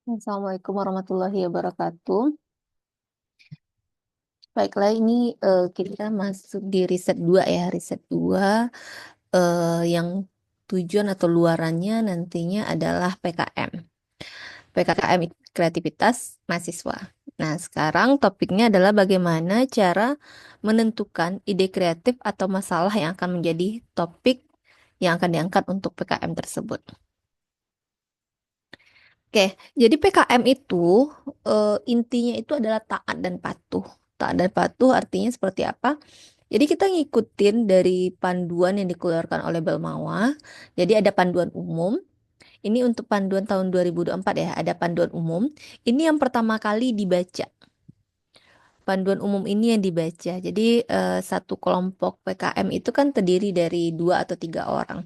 Assalamualaikum warahmatullahi wabarakatuh. Baiklah, ini kita masuk di riset 2 ya. Riset 2 yang tujuan atau luarannya nantinya adalah PKM. PKM itu kreativitas mahasiswa. Nah, sekarang topiknya adalah bagaimana cara menentukan ide kreatif atau masalah yang akan menjadi topik yang akan diangkat untuk PKM tersebut. Oke, jadi PKM itu intinya itu adalah taat dan patuh. Taat dan patuh artinya seperti apa? Jadi kita ngikutin dari panduan yang dikeluarkan oleh Belmawa. Jadi ada panduan umum. Ini untuk panduan tahun 2024 ya, ada panduan umum. Ini yang pertama kali dibaca. Panduan umum ini yang dibaca. Jadi satu kelompok PKM itu kan terdiri dari 2 atau 3 orang.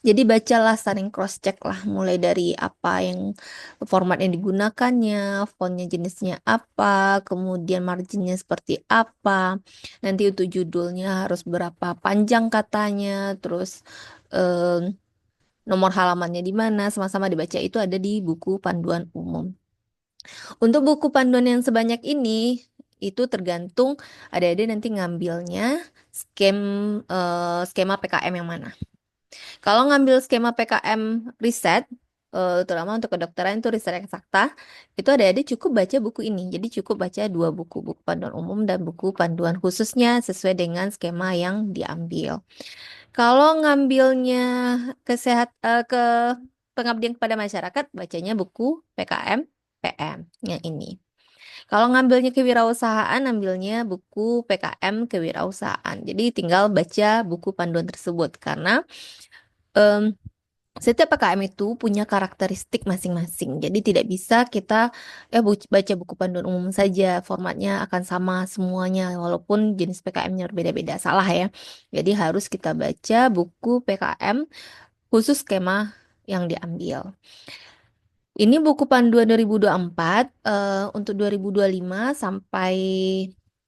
Jadi bacalah, saling cross check lah, mulai dari apa yang format yang digunakannya, fontnya jenisnya apa, kemudian marginnya seperti apa, nanti untuk judulnya harus berapa panjang katanya, terus em, nomor halamannya di mana, sama-sama dibaca itu ada di buku panduan umum. Untuk buku panduan yang sebanyak ini, itu tergantung adik-adik nanti ngambilnya skema PKM yang mana. Kalau ngambil skema PKM riset, terutama untuk kedokteran itu riset eksakta, itu adik-adik cukup baca buku ini. Jadi cukup baca 2 buku, buku panduan umum dan buku panduan khususnya sesuai dengan skema yang diambil. Kalau ngambilnya ke pengabdian kepada masyarakat, bacanya buku PKM PM yang ini. Kalau ngambilnya kewirausahaan, ambilnya buku PKM kewirausahaan. Jadi tinggal baca buku panduan tersebut karena em, setiap PKM itu punya karakteristik masing-masing. Jadi tidak bisa kita baca buku panduan umum saja, formatnya akan sama semuanya walaupun jenis PKM-nya berbeda-beda. Salah ya. Jadi harus kita baca buku PKM khusus skema yang diambil. Ini buku panduan 2024, untuk 2025 sampai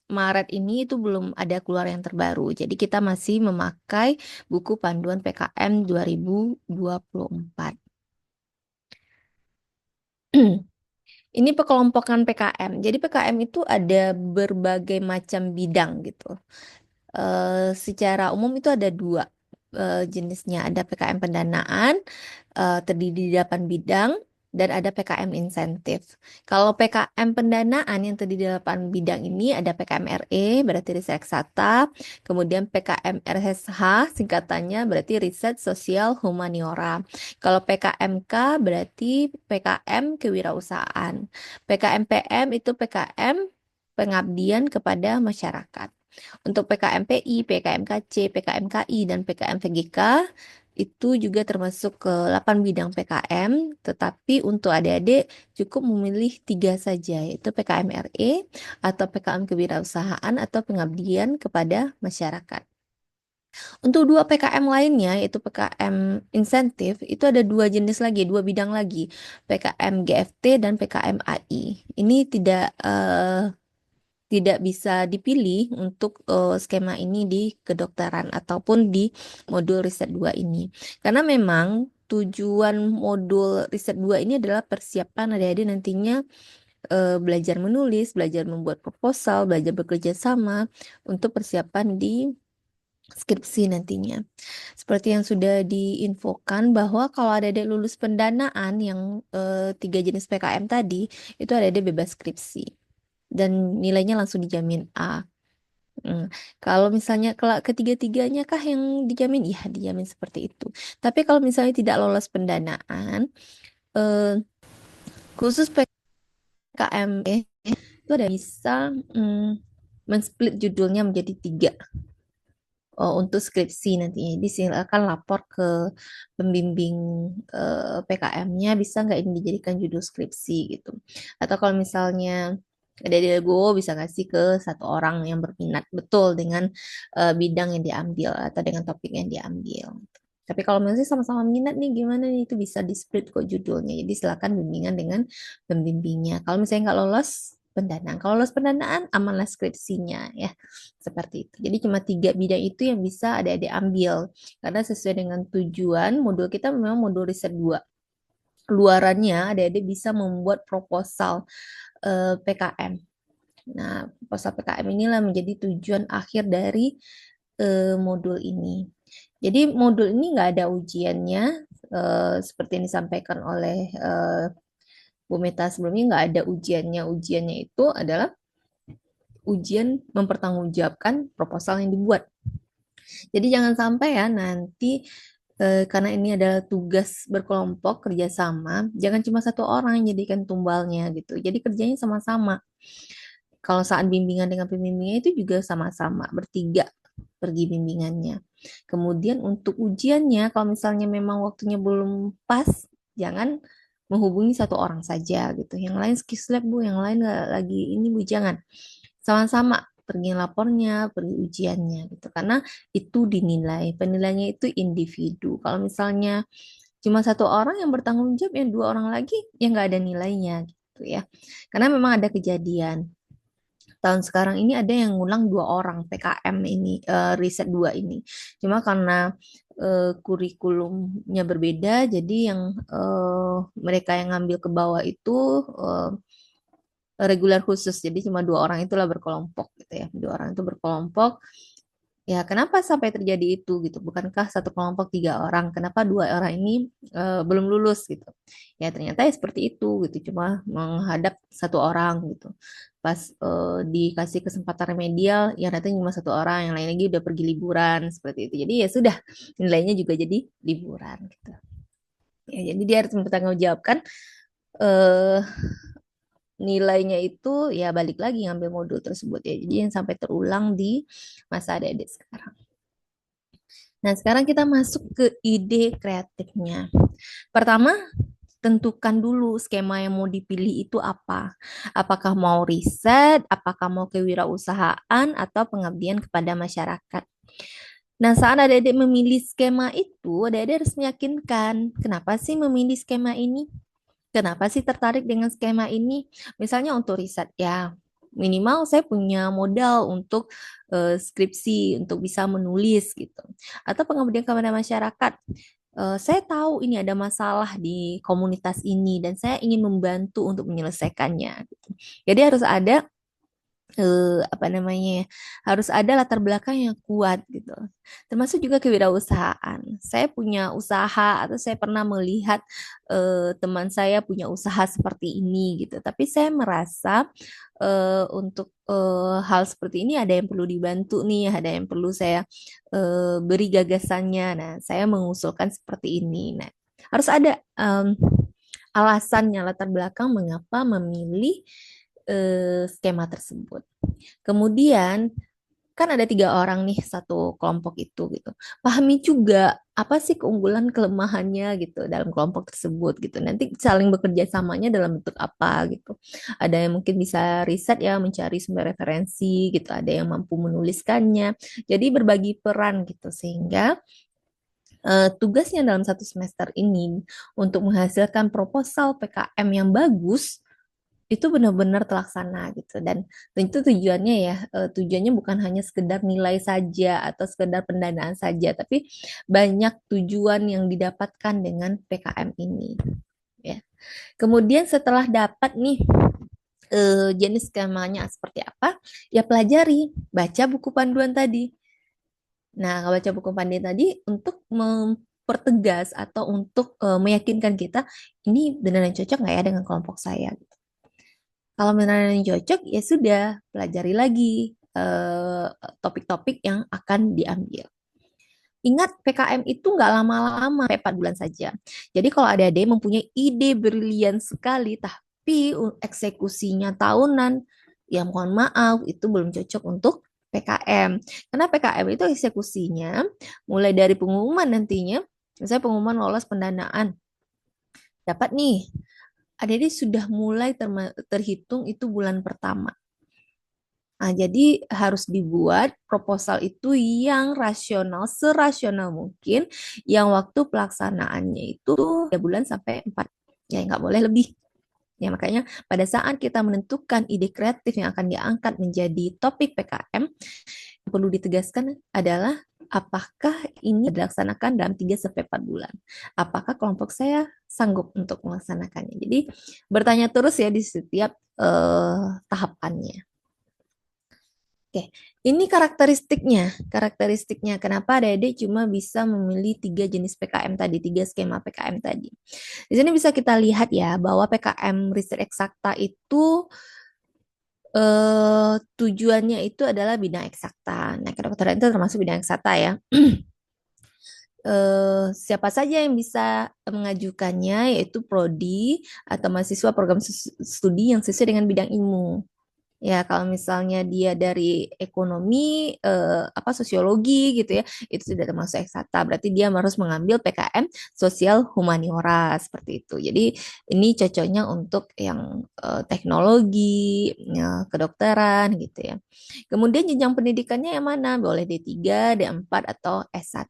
Maret ini itu belum ada keluar yang terbaru. Jadi kita masih memakai buku panduan PKM 2024. Ini pekelompokan PKM. Jadi PKM itu ada berbagai macam bidang gitu. Secara umum itu ada 2 jenisnya. Ada PKM pendanaan, terdiri di 8 bidang, dan ada PKM insentif. Kalau PKM pendanaan yang terdiri di 8 bidang ini ada PKM RE, berarti riset eksakta, kemudian PKM RSH, singkatannya berarti riset sosial humaniora. Kalau PKMK berarti PKM kewirausahaan. PKM PM itu PKM pengabdian kepada masyarakat. Untuk PKMPI, PKMKC, PKMKI, dan PKMVGK itu juga termasuk ke 8 bidang PKM, tetapi untuk adik-adik cukup memilih 3 saja, yaitu PKM RE atau PKM kewirausahaan atau pengabdian kepada masyarakat. Untuk 2 PKM lainnya, yaitu PKM insentif, itu ada 2 jenis lagi, 2 bidang lagi, PKM GFT dan PKM AI. Ini tidak bisa dipilih untuk skema ini di kedokteran ataupun di modul riset 2 ini. Karena memang tujuan modul riset 2 ini adalah persiapan adik-adik nantinya belajar menulis, belajar membuat proposal, belajar bekerja sama untuk persiapan di skripsi nantinya. Seperti yang sudah diinfokan bahwa kalau adik-adik lulus pendanaan yang 3 jenis PKM tadi, itu adik-adik bebas skripsi dan nilainya langsung dijamin A. Kalau misalnya ketiga-tiganya kah yang dijamin? Ya, dijamin seperti itu. Tapi kalau misalnya tidak lolos pendanaan, eh, khusus PKM itu ada bisa mm, men-split judulnya menjadi 3 untuk skripsi nantinya. Jadi silakan lapor ke pembimbing PKM-nya, bisa nggak ini dijadikan judul skripsi gitu. Atau kalau misalnya dari Go bisa ngasih ke 1 orang yang berminat betul dengan bidang yang diambil atau dengan topik yang diambil. Tapi kalau misalnya sama-sama minat nih gimana nih itu bisa di split kok judulnya. Jadi silakan bimbingan dengan pembimbingnya. Kalau misalnya nggak lolos pendanaan, kalau lolos pendanaan amanlah skripsinya ya. Seperti itu. Jadi cuma 3 bidang itu yang bisa adik-adik ambil. Karena sesuai dengan tujuan modul kita memang modul riset 2. luarannya adik-adik bisa membuat proposal PKM. Nah, proposal PKM inilah menjadi tujuan akhir dari modul ini. Jadi modul ini nggak ada ujiannya, seperti yang disampaikan oleh Bu Meta sebelumnya, nggak ada ujiannya. Ujiannya itu adalah ujian mempertanggungjawabkan proposal yang dibuat. Jadi jangan sampai ya nanti karena ini adalah tugas berkelompok kerjasama, jangan cuma satu orang yang jadikan tumbalnya gitu. Jadi kerjanya sama-sama. Kalau saat bimbingan dengan pembimbingnya itu juga sama-sama bertiga pergi bimbingannya. Kemudian untuk ujiannya, kalau misalnya memang waktunya belum pas, jangan menghubungi satu orang saja gitu. Yang lain skislab Bu, yang lain nggak lagi ini Bu, jangan. Sama-sama pergi lapornya, pergi ujiannya gitu. Karena itu dinilai, penilaiannya itu individu. Kalau misalnya cuma satu orang yang bertanggung jawab, yang dua orang lagi yang nggak ada nilainya gitu ya. Karena memang ada kejadian tahun sekarang ini ada yang ngulang dua orang PKM ini, riset dua ini. Cuma karena kurikulumnya berbeda, jadi yang mereka yang ngambil ke bawah itu eh, reguler khusus. Jadi cuma dua orang itulah berkelompok gitu ya. Dua orang itu berkelompok. Ya, kenapa sampai terjadi itu gitu? Bukankah satu kelompok tiga orang? Kenapa dua orang ini belum lulus gitu? Ya ternyata ya seperti itu gitu. Cuma menghadap satu orang gitu. Pas dikasih kesempatan remedial, yang datang cuma satu orang, yang lain lagi udah pergi liburan seperti itu. Jadi ya sudah, nilainya juga jadi liburan gitu. Ya, jadi dia harus mempertanggungjawabkan eh, nilainya itu, ya balik lagi ngambil modul tersebut ya. Jadi yang sampai terulang di masa adik-adik sekarang. Nah, sekarang kita masuk ke ide kreatifnya. Pertama, tentukan dulu skema yang mau dipilih itu apa. Apakah mau riset, apakah mau kewirausahaan, atau pengabdian kepada masyarakat. Nah, saat adik-adik memilih skema itu, adik-adik harus meyakinkan, kenapa sih memilih skema ini? Kenapa sih tertarik dengan skema ini? Misalnya untuk riset, ya minimal saya punya modal untuk skripsi, untuk bisa menulis gitu. Atau pengabdian kepada masyarakat. Saya tahu ini ada masalah di komunitas ini dan saya ingin membantu untuk menyelesaikannya, gitu. Jadi harus ada apa namanya ya, harus ada latar belakang yang kuat gitu. Termasuk juga kewirausahaan. Saya punya usaha atau saya pernah melihat teman saya punya usaha seperti ini gitu. Tapi saya merasa untuk hal seperti ini ada yang perlu dibantu nih, ada yang perlu saya beri gagasannya. Nah, saya mengusulkan seperti ini. Nah, harus ada alasannya, latar belakang mengapa memilih skema tersebut. Kemudian kan ada tiga orang nih satu kelompok itu gitu. Pahami juga apa sih keunggulan kelemahannya gitu dalam kelompok tersebut gitu. Nanti saling bekerja samanya dalam bentuk apa gitu. Ada yang mungkin bisa riset ya, mencari sumber referensi gitu. Ada yang mampu menuliskannya. Jadi berbagi peran gitu sehingga tugasnya dalam satu semester ini untuk menghasilkan proposal PKM yang bagus itu benar-benar terlaksana gitu. Dan tentu tujuannya ya tujuannya bukan hanya sekedar nilai saja atau sekedar pendanaan saja, tapi banyak tujuan yang didapatkan dengan PKM ini ya. Kemudian setelah dapat nih jenis skemanya seperti apa, ya pelajari, baca buku panduan tadi. Nah, baca buku panduan tadi untuk mempertegas atau untuk meyakinkan kita ini benar-benar cocok nggak ya dengan kelompok saya. Kalau benar-benar cocok, ya sudah, pelajari lagi eh, topik-topik yang akan diambil. Ingat, PKM itu nggak lama-lama, 4 bulan saja. Jadi kalau ada adik mempunyai ide brilian sekali, tapi eksekusinya tahunan, ya mohon maaf, itu belum cocok untuk PKM. Karena PKM itu eksekusinya mulai dari pengumuman nantinya, misalnya pengumuman lolos pendanaan, dapat nih, adik-adik sudah mulai terhitung itu bulan pertama. Nah, jadi harus dibuat proposal itu yang rasional, serasional mungkin, yang waktu pelaksanaannya itu 3 bulan sampai 4. Ya, nggak boleh lebih. Ya, makanya pada saat kita menentukan ide kreatif yang akan diangkat menjadi topik PKM, yang perlu ditegaskan adalah apakah ini dilaksanakan dalam 3 sampai 4 bulan? Apakah kelompok saya sanggup untuk melaksanakannya? Jadi bertanya terus ya di setiap tahapannya. Oke, ini karakteristiknya. Kenapa adik-adik cuma bisa memilih 3 jenis PKM tadi, 3 skema PKM tadi. Di sini bisa kita lihat ya bahwa PKM riset eksakta itu tujuannya itu adalah bidang eksakta. Nah, kedokteran itu termasuk bidang eksakta ya. Siapa saja yang bisa mengajukannya, yaitu prodi atau mahasiswa program studi yang sesuai dengan bidang ilmu. Ya, kalau misalnya dia dari ekonomi, apa sosiologi gitu ya, itu tidak termasuk eksakta. Berarti dia harus mengambil PKM sosial humaniora seperti itu. Jadi ini cocoknya untuk yang teknologi, ya, kedokteran gitu ya. Kemudian jenjang pendidikannya yang mana? Boleh D3, D4 atau S1.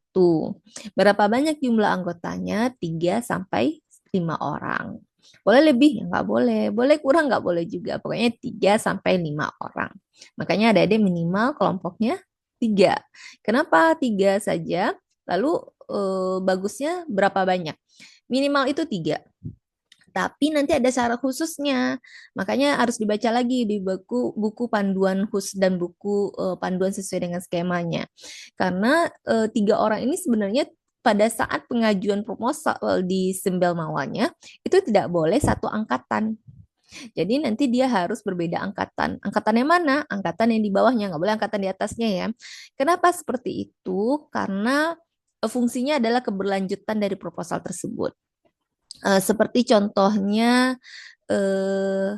Berapa banyak jumlah anggotanya? 3 sampai 5 orang. Boleh lebih, ya nggak boleh. Boleh kurang, nggak boleh juga. Pokoknya 3 sampai 5 orang. Makanya adik-adik minimal kelompoknya 3. Kenapa 3 saja? Lalu bagusnya berapa banyak? Minimal itu 3. Tapi nanti ada syarat khususnya. Makanya harus dibaca lagi di buku panduan khusus dan buku panduan sesuai dengan skemanya. Karena 3 orang ini sebenarnya pada saat pengajuan proposal di Sembel Mawanya itu tidak boleh satu angkatan. Jadi nanti dia harus berbeda angkatan. Angkatan yang mana? Angkatan yang di bawahnya, nggak boleh angkatan di atasnya ya. Kenapa seperti itu? Karena fungsinya adalah keberlanjutan dari proposal tersebut. Seperti contohnya eh,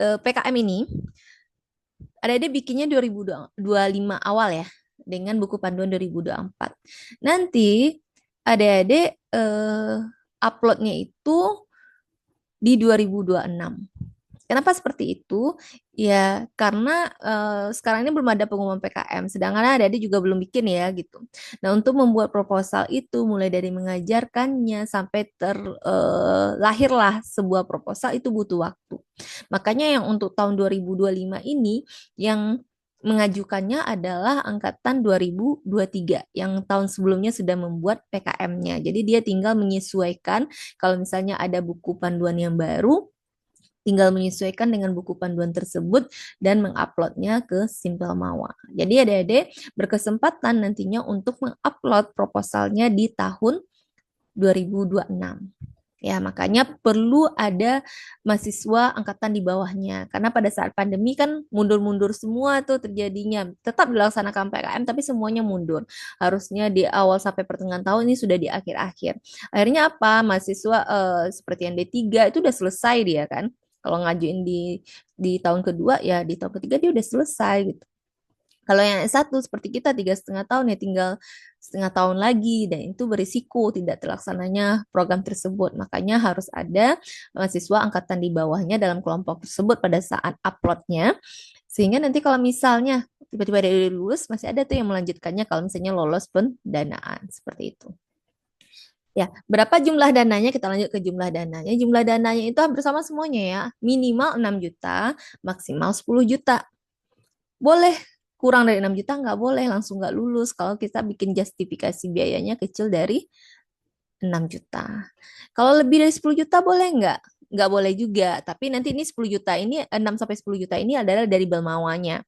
PKM ini, ada bikinnya 2025 awal ya, dengan buku panduan 2024. Nanti adik-adik uploadnya itu di 2026. Kenapa seperti itu? Ya, karena sekarang ini belum ada pengumuman PKM, sedangkan adik-adik juga belum bikin ya gitu. Nah, untuk membuat proposal itu mulai dari mengajarkannya sampai lahirlah sebuah proposal itu butuh waktu. Makanya yang untuk tahun 2025 ini yang mengajukannya adalah angkatan 2023 yang tahun sebelumnya sudah membuat PKM-nya. Jadi dia tinggal menyesuaikan kalau misalnya ada buku panduan yang baru, tinggal menyesuaikan dengan buku panduan tersebut dan menguploadnya ke Simpel Mawa. Jadi adik-adik berkesempatan nantinya untuk mengupload proposalnya di tahun 2026. Ya, makanya perlu ada mahasiswa angkatan di bawahnya. Karena pada saat pandemi kan mundur-mundur semua tuh terjadinya. Tetap dilaksanakan PKM tapi semuanya mundur. Harusnya di awal sampai pertengahan tahun ini sudah di akhir-akhir. Akhirnya apa? Mahasiswa seperti yang D3 itu udah selesai dia kan. Kalau ngajuin di tahun kedua ya di tahun ketiga dia udah selesai gitu. Kalau yang S1 seperti kita 3,5 tahun ya tinggal setengah tahun lagi dan itu berisiko tidak terlaksananya program tersebut. Makanya harus ada mahasiswa angkatan di bawahnya dalam kelompok tersebut pada saat uploadnya. Sehingga nanti kalau misalnya tiba-tiba dari lulus masih ada tuh yang melanjutkannya kalau misalnya lolos pendanaan seperti itu. Ya, berapa jumlah dananya? Kita lanjut ke jumlah dananya. Jumlah dananya itu hampir sama semuanya ya. Minimal 6 juta, maksimal 10 juta. Boleh kurang dari 6 juta, nggak boleh, langsung nggak lulus kalau kita bikin justifikasi biayanya kecil dari 6 juta. Kalau lebih dari 10 juta boleh nggak? Nggak boleh juga. Tapi nanti ini 10 juta ini, 6 sampai 10 juta ini adalah dari Belmawanya.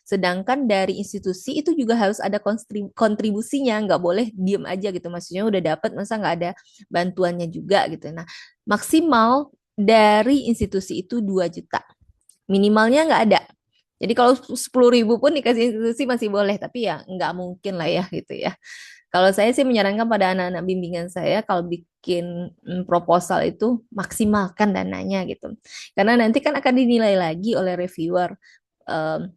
Sedangkan dari institusi itu juga harus ada kontribusinya. Nggak boleh diem aja gitu. Maksudnya udah dapat, masa nggak ada bantuannya juga gitu. Nah, maksimal dari institusi itu 2 juta. Minimalnya nggak ada. Jadi kalau 10.000 pun dikasih institusi masih boleh, tapi ya nggak mungkin lah ya gitu ya. Kalau saya sih menyarankan pada anak-anak bimbingan saya kalau bikin proposal itu maksimalkan dananya gitu. Karena nanti kan akan dinilai lagi oleh reviewer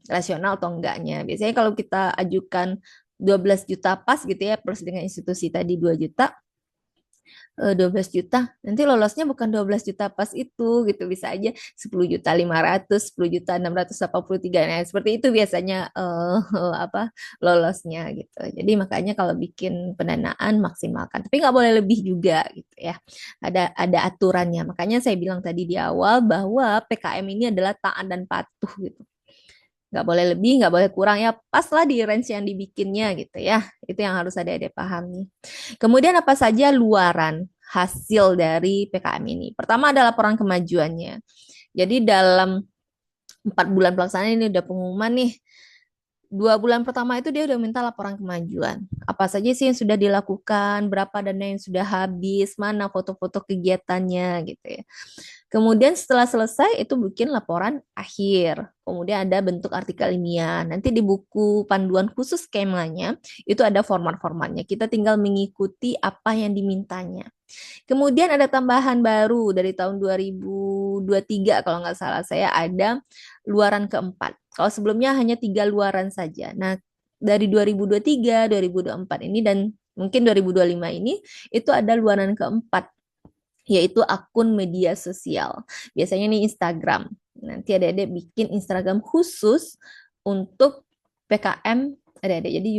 rasional atau enggaknya. Biasanya kalau kita ajukan 12 juta pas gitu ya plus dengan institusi tadi 2 juta, 12 juta, nanti lolosnya bukan 12 juta pas itu gitu, bisa aja 10 juta 500, 10 juta 683. Nah, seperti itu biasanya apa lolosnya gitu. Jadi makanya kalau bikin pendanaan maksimalkan, tapi nggak boleh lebih juga gitu ya. Ada aturannya. Makanya saya bilang tadi di awal bahwa PKM ini adalah taat dan patuh gitu. nggak boleh lebih, nggak boleh kurang ya, pas lah di range yang dibikinnya gitu ya. Itu yang harus ada pahami. Kemudian apa saja luaran hasil dari PKM ini? Pertama ada laporan kemajuannya. Jadi dalam 4 bulan pelaksanaan ini udah pengumuman nih. 2 bulan pertama itu dia udah minta laporan kemajuan. Apa saja sih yang sudah dilakukan, berapa dana yang sudah habis, mana foto-foto kegiatannya gitu ya. Kemudian setelah selesai itu bikin laporan akhir. Kemudian ada bentuk artikel ilmiah. Nanti di buku panduan khusus skemanya itu ada format-formatnya. Kita tinggal mengikuti apa yang dimintanya. Kemudian ada tambahan baru dari tahun 2023 kalau nggak salah saya ada luaran keempat. Kalau sebelumnya hanya 3 luaran saja. Nah, dari 2023, 2024 ini dan mungkin 2025 ini itu ada luaran keempat yaitu akun media sosial. Biasanya nih Instagram. Nanti adik-adik bikin Instagram khusus untuk PKM adik-adik. Jadi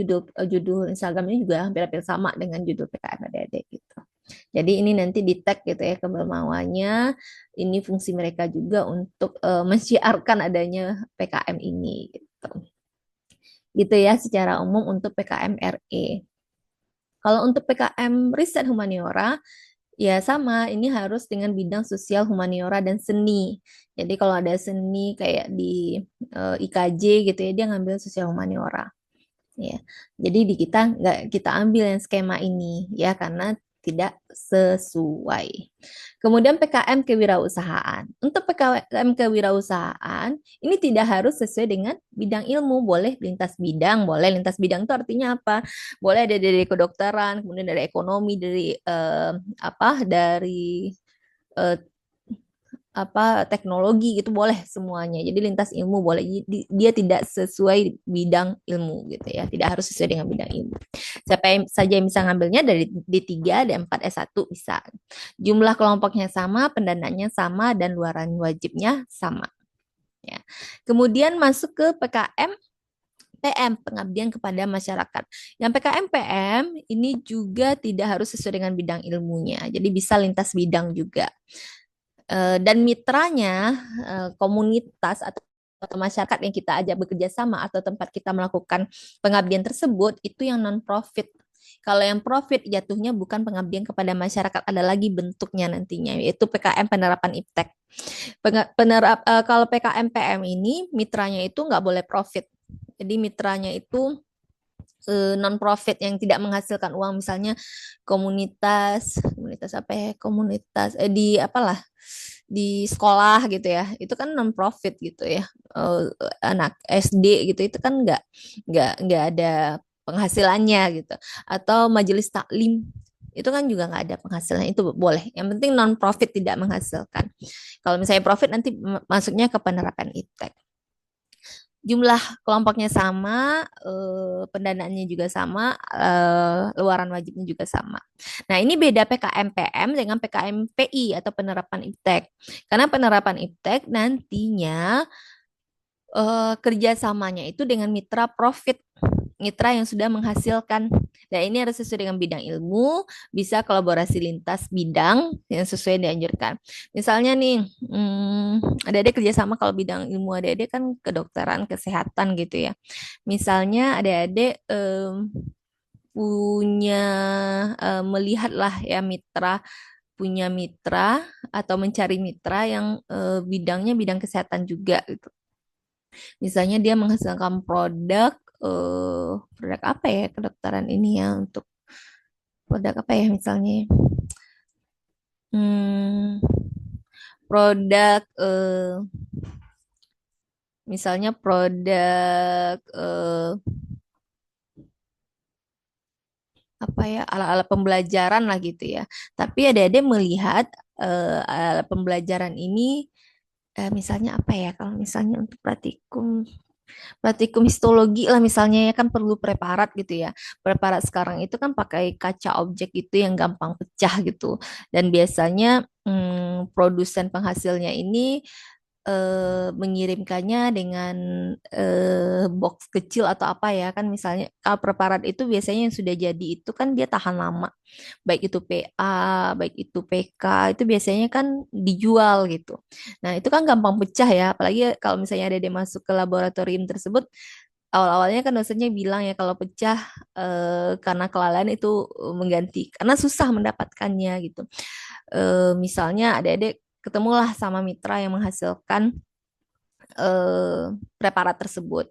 judul Instagram ini juga hampir-hampir sama dengan judul PKM adik-adik gitu. Jadi ini nanti di tag gitu ya ke bawahnya. Ini fungsi mereka juga untuk mensiarkan adanya PKM ini gitu. Gitu ya secara umum untuk PKM RE. Kalau untuk PKM riset humaniora ya sama, ini harus dengan bidang sosial humaniora dan seni. Jadi kalau ada seni kayak di IKJ gitu ya, dia ngambil sosial humaniora. Ya, jadi di kita nggak kita ambil yang skema ini ya karena tidak sesuai. Kemudian PKM kewirausahaan. Untuk PKM kewirausahaan ini tidak harus sesuai dengan bidang ilmu, boleh lintas bidang, boleh lintas bidang itu artinya apa? Boleh ada dari kedokteran, kemudian dari ekonomi, dari dari eh, teknologi gitu boleh semuanya. Jadi lintas ilmu boleh. Dia tidak sesuai bidang ilmu gitu ya. Tidak harus sesuai dengan bidang ilmu. Siapa yang saja yang bisa ngambilnya dari D3, D4, S1 bisa. Jumlah kelompoknya sama, pendanaannya sama dan luaran wajibnya sama. Ya. Kemudian masuk ke PKM PM, pengabdian kepada masyarakat. Yang PKM PM ini juga tidak harus sesuai dengan bidang ilmunya. Jadi bisa lintas bidang juga. Dan mitranya komunitas atau masyarakat yang kita ajak bekerja sama atau tempat kita melakukan pengabdian tersebut itu yang non profit. Kalau yang profit jatuhnya bukan pengabdian kepada masyarakat, ada lagi bentuknya nantinya yaitu PKM penerapan IPTEK. Kalau PKM PM ini mitranya itu nggak boleh profit. Jadi mitranya itu non profit yang tidak menghasilkan uang, misalnya komunitas apa ya, komunitas di apalah di sekolah gitu ya, itu kan non profit gitu ya. Anak SD gitu itu kan nggak ada penghasilannya gitu, atau majelis taklim itu kan juga nggak ada penghasilan, itu boleh, yang penting non profit tidak menghasilkan. Kalau misalnya profit nanti masuknya ke penerapan IPTEK. Jumlah kelompoknya sama, pendanaannya juga sama, luaran wajibnya juga sama. Nah, ini beda PKM PM dengan PKM PI atau penerapan IPTEK. Karena penerapan IPTEK nantinya kerjasamanya itu dengan mitra profit, mitra yang sudah menghasilkan. Dan ini harus sesuai dengan bidang ilmu, bisa kolaborasi lintas bidang yang sesuai dianjurkan. Misalnya nih, adik-adik kerjasama kalau bidang ilmu adik-adik kan kedokteran, kesehatan gitu ya. Misalnya adik-adik punya melihatlah ya mitra, punya mitra atau mencari mitra yang bidangnya bidang kesehatan juga gitu. Misalnya dia menghasilkan produk apa ya kedokteran ini ya, untuk produk apa ya misalnya ya? Hmm, produk misalnya produk apa ya, alat-alat pembelajaran lah gitu ya. Tapi ada melihat alat pembelajaran ini misalnya apa ya, kalau misalnya untuk praktikum histologi lah misalnya ya, kan perlu preparat gitu ya. Preparat sekarang itu kan pakai kaca objek itu yang gampang pecah gitu. Dan biasanya produsen penghasilnya ini mengirimkannya dengan box kecil atau apa ya kan, misalnya kalau preparat itu biasanya yang sudah jadi itu kan dia tahan lama, baik itu PA baik itu PK itu biasanya kan dijual gitu. Nah itu kan gampang pecah ya, apalagi kalau misalnya ada dia masuk ke laboratorium tersebut. Awal-awalnya kan dosennya bilang ya kalau pecah karena kelalaian itu mengganti, karena susah mendapatkannya gitu. Misalnya adik-adik ketemulah sama mitra yang menghasilkan preparat tersebut.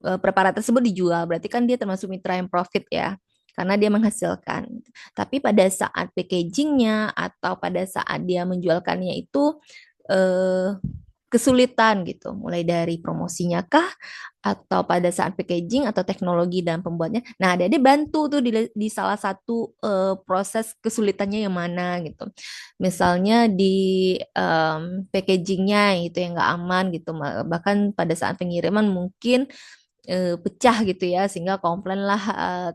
Preparat tersebut dijual, berarti kan dia termasuk mitra yang profit ya, karena dia menghasilkan. Tapi pada saat packagingnya atau pada saat dia menjualkannya itu eh, kesulitan gitu, mulai dari promosinya kah, atau pada saat packaging atau teknologi dan pembuatnya. Nah, ada bantu tuh di salah satu proses kesulitannya yang mana gitu. Misalnya di packagingnya itu yang nggak aman gitu, bahkan pada saat pengiriman mungkin pecah gitu ya, sehingga komplain lah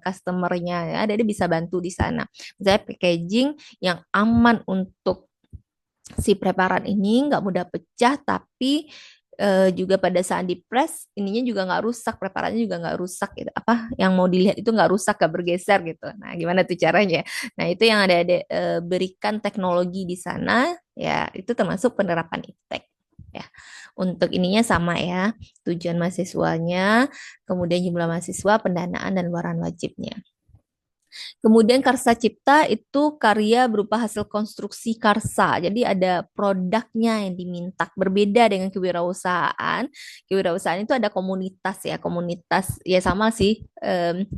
customernya ya, ada dia bisa bantu di sana. Misalnya packaging yang aman untuk si preparat ini nggak mudah pecah, tapi juga pada saat di press ininya juga nggak rusak, preparatnya juga nggak rusak gitu, apa yang mau dilihat itu nggak rusak, nggak bergeser gitu. Nah gimana tuh caranya? Nah itu yang ada berikan teknologi di sana ya, itu termasuk penerapan iptek ya. Untuk ininya sama ya, tujuan mahasiswanya, kemudian jumlah mahasiswa, pendanaan dan luaran wajibnya. Kemudian karsa cipta itu karya berupa hasil konstruksi karsa. Jadi ada produknya yang diminta. Berbeda dengan kewirausahaan. Kewirausahaan itu ada komunitas ya, komunitas ya sama sih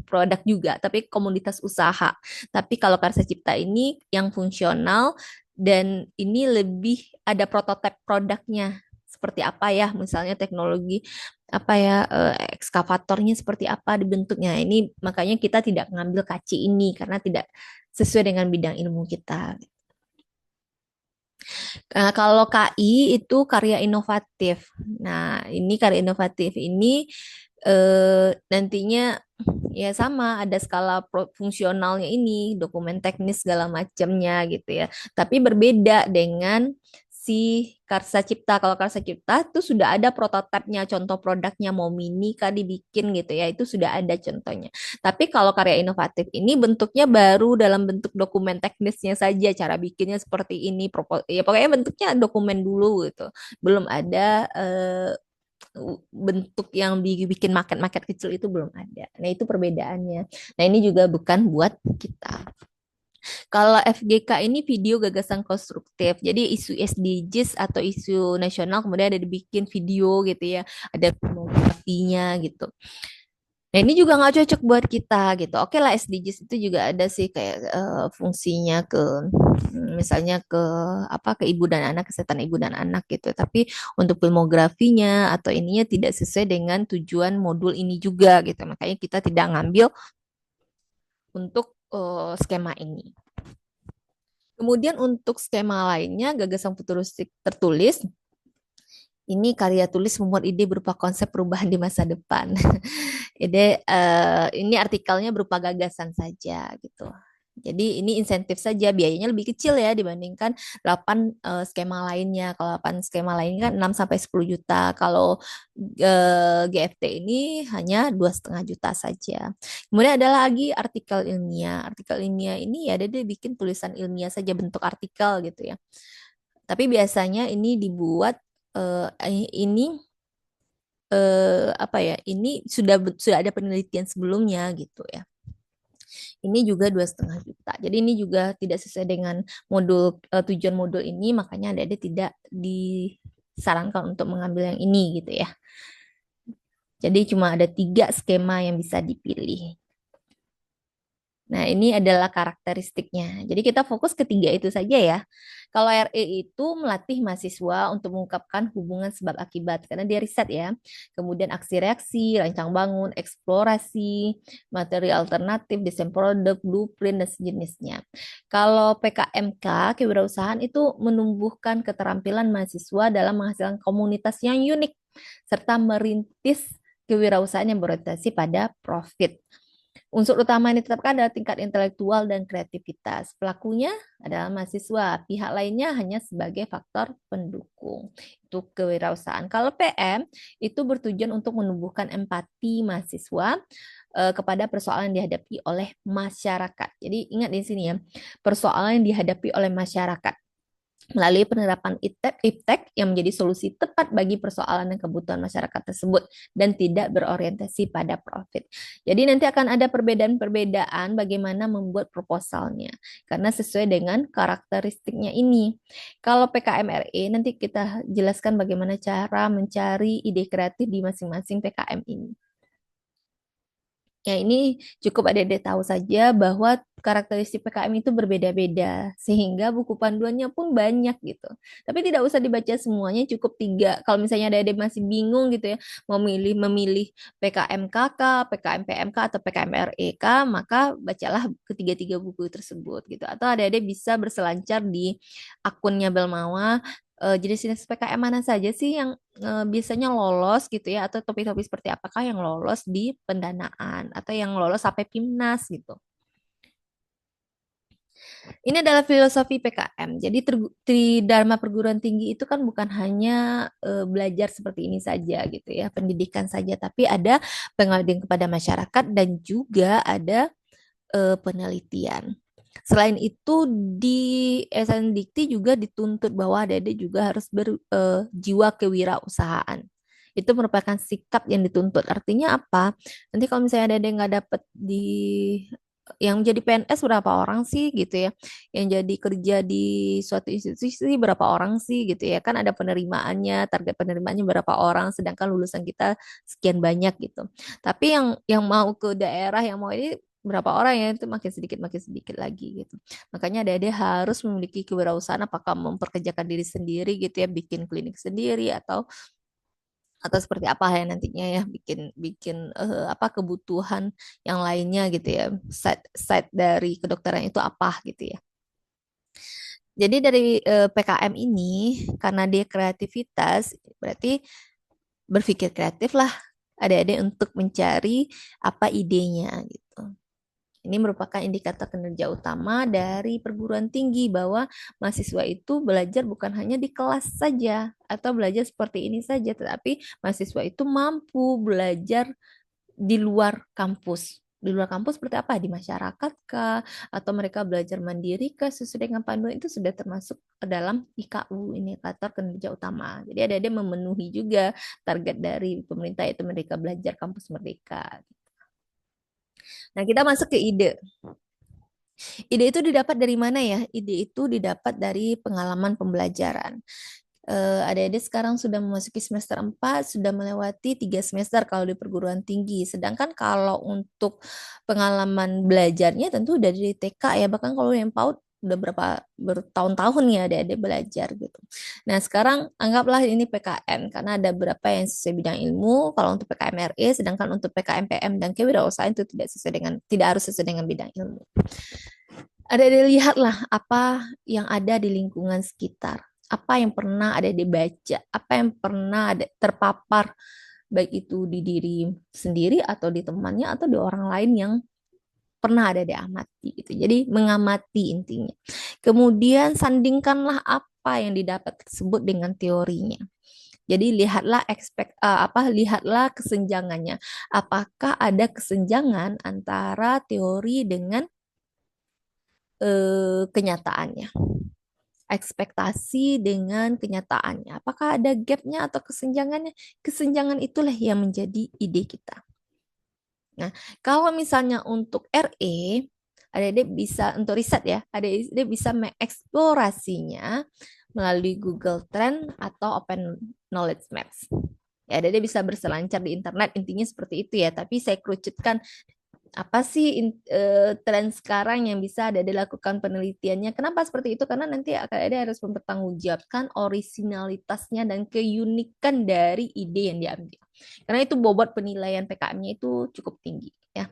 produk juga, tapi komunitas usaha. Tapi kalau karsa cipta ini yang fungsional dan ini lebih ada prototipe produknya. Seperti apa ya, misalnya teknologi apa ya, ekskavatornya seperti apa dibentuknya. Ini makanya kita tidak mengambil kaci ini karena tidak sesuai dengan bidang ilmu kita. Nah, kalau KI itu karya inovatif. Nah, ini karya inovatif ini nantinya ya sama ada skala fungsionalnya ini, dokumen teknis segala macamnya gitu ya. Tapi berbeda dengan si Karsa Cipta. Kalau Karsa Cipta itu sudah ada prototipenya, contoh produknya mau mini kah dibikin gitu ya, itu sudah ada contohnya. Tapi kalau karya inovatif ini bentuknya baru dalam bentuk dokumen teknisnya saja, cara bikinnya seperti ini, ya pokoknya bentuknya dokumen dulu gitu. Belum ada bentuk yang bikin market kecil itu belum ada. Nah, itu perbedaannya. Nah, ini juga bukan buat kita. Kalau FGK ini video gagasan konstruktif. Jadi isu SDGs atau isu nasional kemudian ada dibikin video gitu ya. Ada filmografinya gitu. Nah, ini juga nggak cocok buat kita gitu. Oke lah, SDGs itu juga ada sih kayak fungsinya ke misalnya ke apa, ke ibu dan anak, kesehatan ibu dan anak gitu. Tapi untuk filmografinya atau ininya tidak sesuai dengan tujuan modul ini juga gitu. Makanya kita tidak ngambil untuk skema ini. Kemudian untuk skema lainnya, gagasan futuristik tertulis, ini karya tulis memuat ide berupa konsep perubahan di masa depan. Ini artikelnya berupa gagasan saja gitu. Jadi ini insentif saja, biayanya lebih kecil ya dibandingkan 8 skema lainnya. Kalau 8 skema lainnya kan 6 sampai 10 juta. Kalau GFT ini hanya 2,5 juta saja. Kemudian ada lagi artikel ilmiah. Artikel ilmiah ini ya dia bikin tulisan ilmiah saja bentuk artikel gitu ya. Tapi biasanya ini dibuat ini apa ya? Ini sudah ada penelitian sebelumnya gitu ya. Ini juga 2,5 juta. Jadi ini juga tidak sesuai dengan modul tujuan modul ini, makanya adik-adik tidak disarankan untuk mengambil yang ini gitu ya. Jadi cuma ada 3 skema yang bisa dipilih. Nah, ini adalah karakteristiknya. Jadi kita fokus ke 3 itu saja ya. Kalau RE itu melatih mahasiswa untuk mengungkapkan hubungan sebab akibat karena dia riset ya. Kemudian aksi reaksi, rancang bangun, eksplorasi, materi alternatif, desain produk, blueprint dan sejenisnya. Kalau PKMK, kewirausahaan itu menumbuhkan keterampilan mahasiswa dalam menghasilkan komunitas yang unik serta merintis kewirausahaan yang berorientasi pada profit. Unsur utama yang ditetapkan adalah tingkat intelektual dan kreativitas. Pelakunya adalah mahasiswa, pihak lainnya hanya sebagai faktor pendukung. Itu kewirausahaan. Kalau PM itu bertujuan untuk menumbuhkan empati mahasiswa kepada persoalan yang dihadapi oleh masyarakat. Jadi ingat di sini ya, persoalan yang dihadapi oleh masyarakat melalui penerapan iptek yang menjadi solusi tepat bagi persoalan dan kebutuhan masyarakat tersebut dan tidak berorientasi pada profit. Jadi nanti akan ada perbedaan-perbedaan bagaimana membuat proposalnya karena sesuai dengan karakteristiknya ini. Kalau PKMRE nanti kita jelaskan bagaimana cara mencari ide kreatif di masing-masing PKM ini. Ya, ini cukup adik-adik tahu saja bahwa karakteristik PKM itu berbeda-beda, sehingga buku panduannya pun banyak gitu. Tapi tidak usah dibaca semuanya, cukup tiga. Kalau misalnya adik-adik masih bingung gitu ya, mau memilih PKM KK, PKM PMK, atau PKM REK, maka bacalah ketiga-tiga buku tersebut gitu. Atau adik-adik bisa berselancar di akunnya Belmawa, jenis-jenis PKM mana saja sih yang biasanya lolos gitu ya, atau topik-topik seperti apakah yang lolos di pendanaan atau yang lolos sampai PIMNAS gitu. Ini adalah filosofi PKM. Jadi Tridharma perguruan tinggi itu kan bukan hanya belajar seperti ini saja gitu ya, pendidikan saja, tapi ada pengabdian kepada masyarakat dan juga ada penelitian. Selain itu di SN Dikti juga dituntut bahwa adik-adik juga harus berjiwa kewirausahaan. Itu merupakan sikap yang dituntut. Artinya apa? Nanti kalau misalnya adik-adik nggak dapet di yang jadi PNS berapa orang sih gitu ya, yang jadi kerja di suatu institusi berapa orang sih gitu ya, kan ada penerimaannya, target penerimaannya berapa orang, sedangkan lulusan kita sekian banyak gitu. Tapi yang mau ke daerah, yang mau ini berapa orang ya, itu makin sedikit lagi gitu. Makanya adik-adik harus memiliki kewirausahaan, apakah memperkerjakan diri sendiri gitu ya, bikin klinik sendiri atau seperti apa ya nantinya ya, bikin bikin apa kebutuhan yang lainnya gitu ya, side dari kedokteran itu apa gitu ya. Jadi dari PKM ini, karena dia kreativitas, berarti berpikir kreatif lah adik-adik untuk mencari apa idenya gitu. Ini merupakan indikator kinerja utama dari perguruan tinggi bahwa mahasiswa itu belajar bukan hanya di kelas saja atau belajar seperti ini saja, tetapi mahasiswa itu mampu belajar di luar kampus. Di luar kampus seperti apa? Di masyarakat kah? Atau mereka belajar mandiri kah? Sesuai dengan panduan itu sudah termasuk ke dalam IKU, indikator kinerja utama. Jadi ada memenuhi juga target dari pemerintah, itu mereka belajar kampus merdeka. Nah, kita masuk ke ide. Ide itu didapat dari mana ya? Ide itu didapat dari pengalaman pembelajaran. Adik-adik sekarang sudah memasuki semester 4, sudah melewati 3 semester kalau di perguruan tinggi. Sedangkan kalau untuk pengalaman belajarnya tentu dari TK ya, bahkan kalau yang PAUD udah berapa bertahun-tahun ya adik-adik belajar gitu. Nah, sekarang anggaplah ini PKM karena ada beberapa yang sesuai bidang ilmu. Kalau untuk PKM RE, sedangkan untuk PKM PM dan kewirausahaan itu tidak harus sesuai dengan bidang ilmu. Ada lihatlah apa yang ada di lingkungan sekitar, apa yang pernah ada dibaca, apa yang pernah ada terpapar, baik itu di diri sendiri atau di temannya atau di orang lain yang pernah ada diamati gitu. Jadi mengamati intinya. Kemudian sandingkanlah apa yang didapat tersebut dengan teorinya. Jadi lihatlah kesenjangannya. Apakah ada kesenjangan antara teori dengan kenyataannya, ekspektasi dengan kenyataannya. Apakah ada gapnya atau kesenjangannya? Kesenjangan itulah yang menjadi ide kita. Nah, kalau misalnya untuk RE, adik-adik bisa untuk riset ya, adik-adik bisa mengeksplorasinya melalui Google Trend atau Open Knowledge Maps. Ya, adik-adik bisa berselancar di internet, intinya seperti itu ya. Tapi saya kerucutkan apa sih tren sekarang yang bisa ada dilakukan penelitiannya. Kenapa seperti itu? Karena nanti akan ada harus mempertanggungjawabkan orisinalitasnya dan keunikan dari ide yang diambil. Karena itu bobot penilaian PKM-nya itu cukup tinggi ya.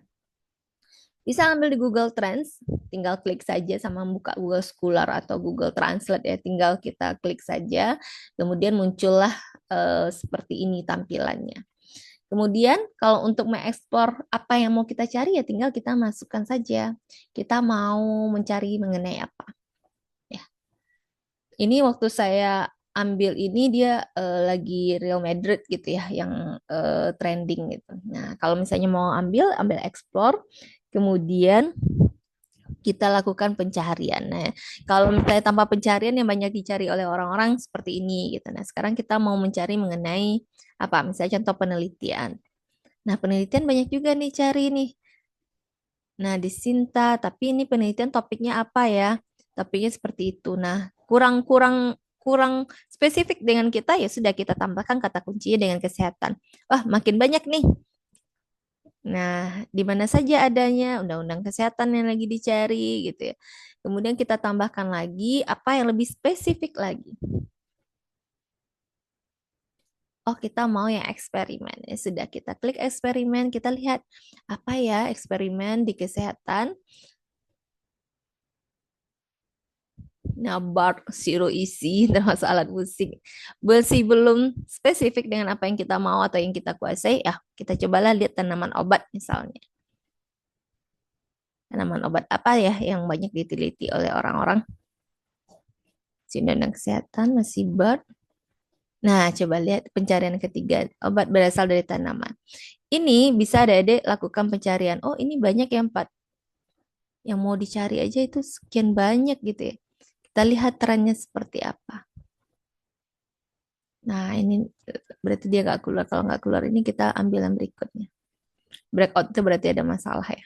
Bisa ambil di Google Trends, tinggal klik saja sama buka Google Scholar atau Google Translate ya, tinggal kita klik saja, kemudian muncullah seperti ini tampilannya. Kemudian kalau untuk mengeksplor apa yang mau kita cari ya tinggal kita masukkan saja. Kita mau mencari mengenai apa. Ya. Ini waktu saya ambil ini dia lagi Real Madrid gitu ya yang trending gitu. Nah, kalau misalnya mau ambil explore, kemudian kita lakukan pencarian. Nah, kalau misalnya tanpa pencarian yang banyak dicari oleh orang-orang seperti ini gitu. Nah, sekarang kita mau mencari mengenai apa? Misalnya contoh penelitian. Nah, penelitian banyak juga nih cari nih. Nah, di Sinta, tapi ini penelitian topiknya apa ya? Topiknya seperti itu. Nah, kurang-kurang kurang spesifik dengan kita ya sudah kita tambahkan kata kuncinya dengan kesehatan. Wah, makin banyak nih. Nah, di mana saja adanya undang-undang kesehatan yang lagi dicari gitu ya. Kemudian kita tambahkan lagi apa yang lebih spesifik lagi. Oh, kita mau yang eksperimen. Ya sudah kita klik eksperimen, kita lihat apa ya eksperimen di kesehatan. Nah, bar zero isi termasuk alat musik. Masih belum spesifik dengan apa yang kita mau atau yang kita kuasai. Ya, kita cobalah lihat tanaman obat misalnya. Tanaman obat apa ya yang banyak diteliti oleh orang-orang? Undang kesehatan masih bar. Nah, coba lihat pencarian ketiga. Obat berasal dari tanaman. Ini bisa adik-adik lakukan pencarian. Oh, ini banyak yang empat. Yang mau dicari aja itu sekian banyak gitu ya. Kita lihat trennya seperti apa. Nah, ini berarti dia nggak keluar. Kalau nggak keluar ini kita ambil yang berikutnya. Breakout itu berarti ada masalah ya.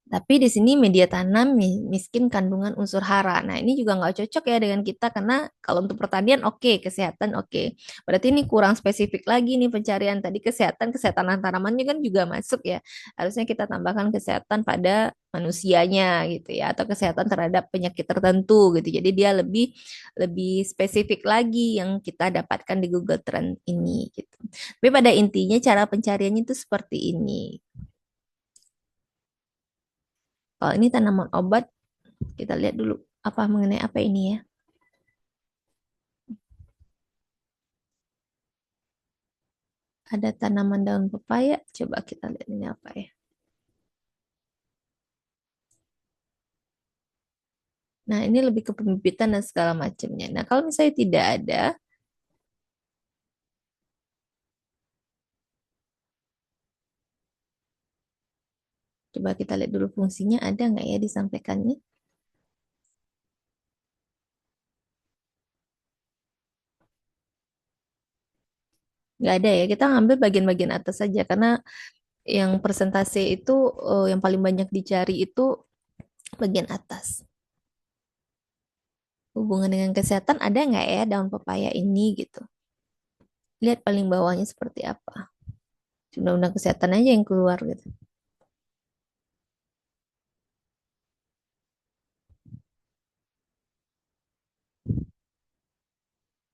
Tapi di sini media tanam miskin kandungan unsur hara. Nah, ini juga nggak cocok ya dengan kita karena kalau untuk pertanian oke, kesehatan oke. Berarti ini kurang spesifik lagi nih pencarian. Tadi kesehatan tanamannya kan juga masuk ya. Harusnya kita tambahkan kesehatan pada manusianya gitu ya atau kesehatan terhadap penyakit tertentu gitu. Jadi dia lebih lebih spesifik lagi yang kita dapatkan di Google Trend ini gitu. Tapi pada intinya cara pencariannya itu seperti ini. Kalau ini tanaman obat, kita lihat dulu apa mengenai apa ini ya. Ada tanaman daun pepaya. Coba kita lihat ini apa ya. Nah, ini lebih ke pembibitan dan segala macamnya. Nah, kalau misalnya tidak ada, coba kita lihat dulu fungsinya ada nggak ya disampaikannya. Nggak ada ya. Kita ngambil bagian-bagian atas saja karena yang persentase itu yang paling banyak dicari itu bagian atas. Hubungan dengan kesehatan ada nggak ya daun pepaya ini gitu. Lihat paling bawahnya seperti apa. Undang-undang kesehatan aja yang keluar gitu.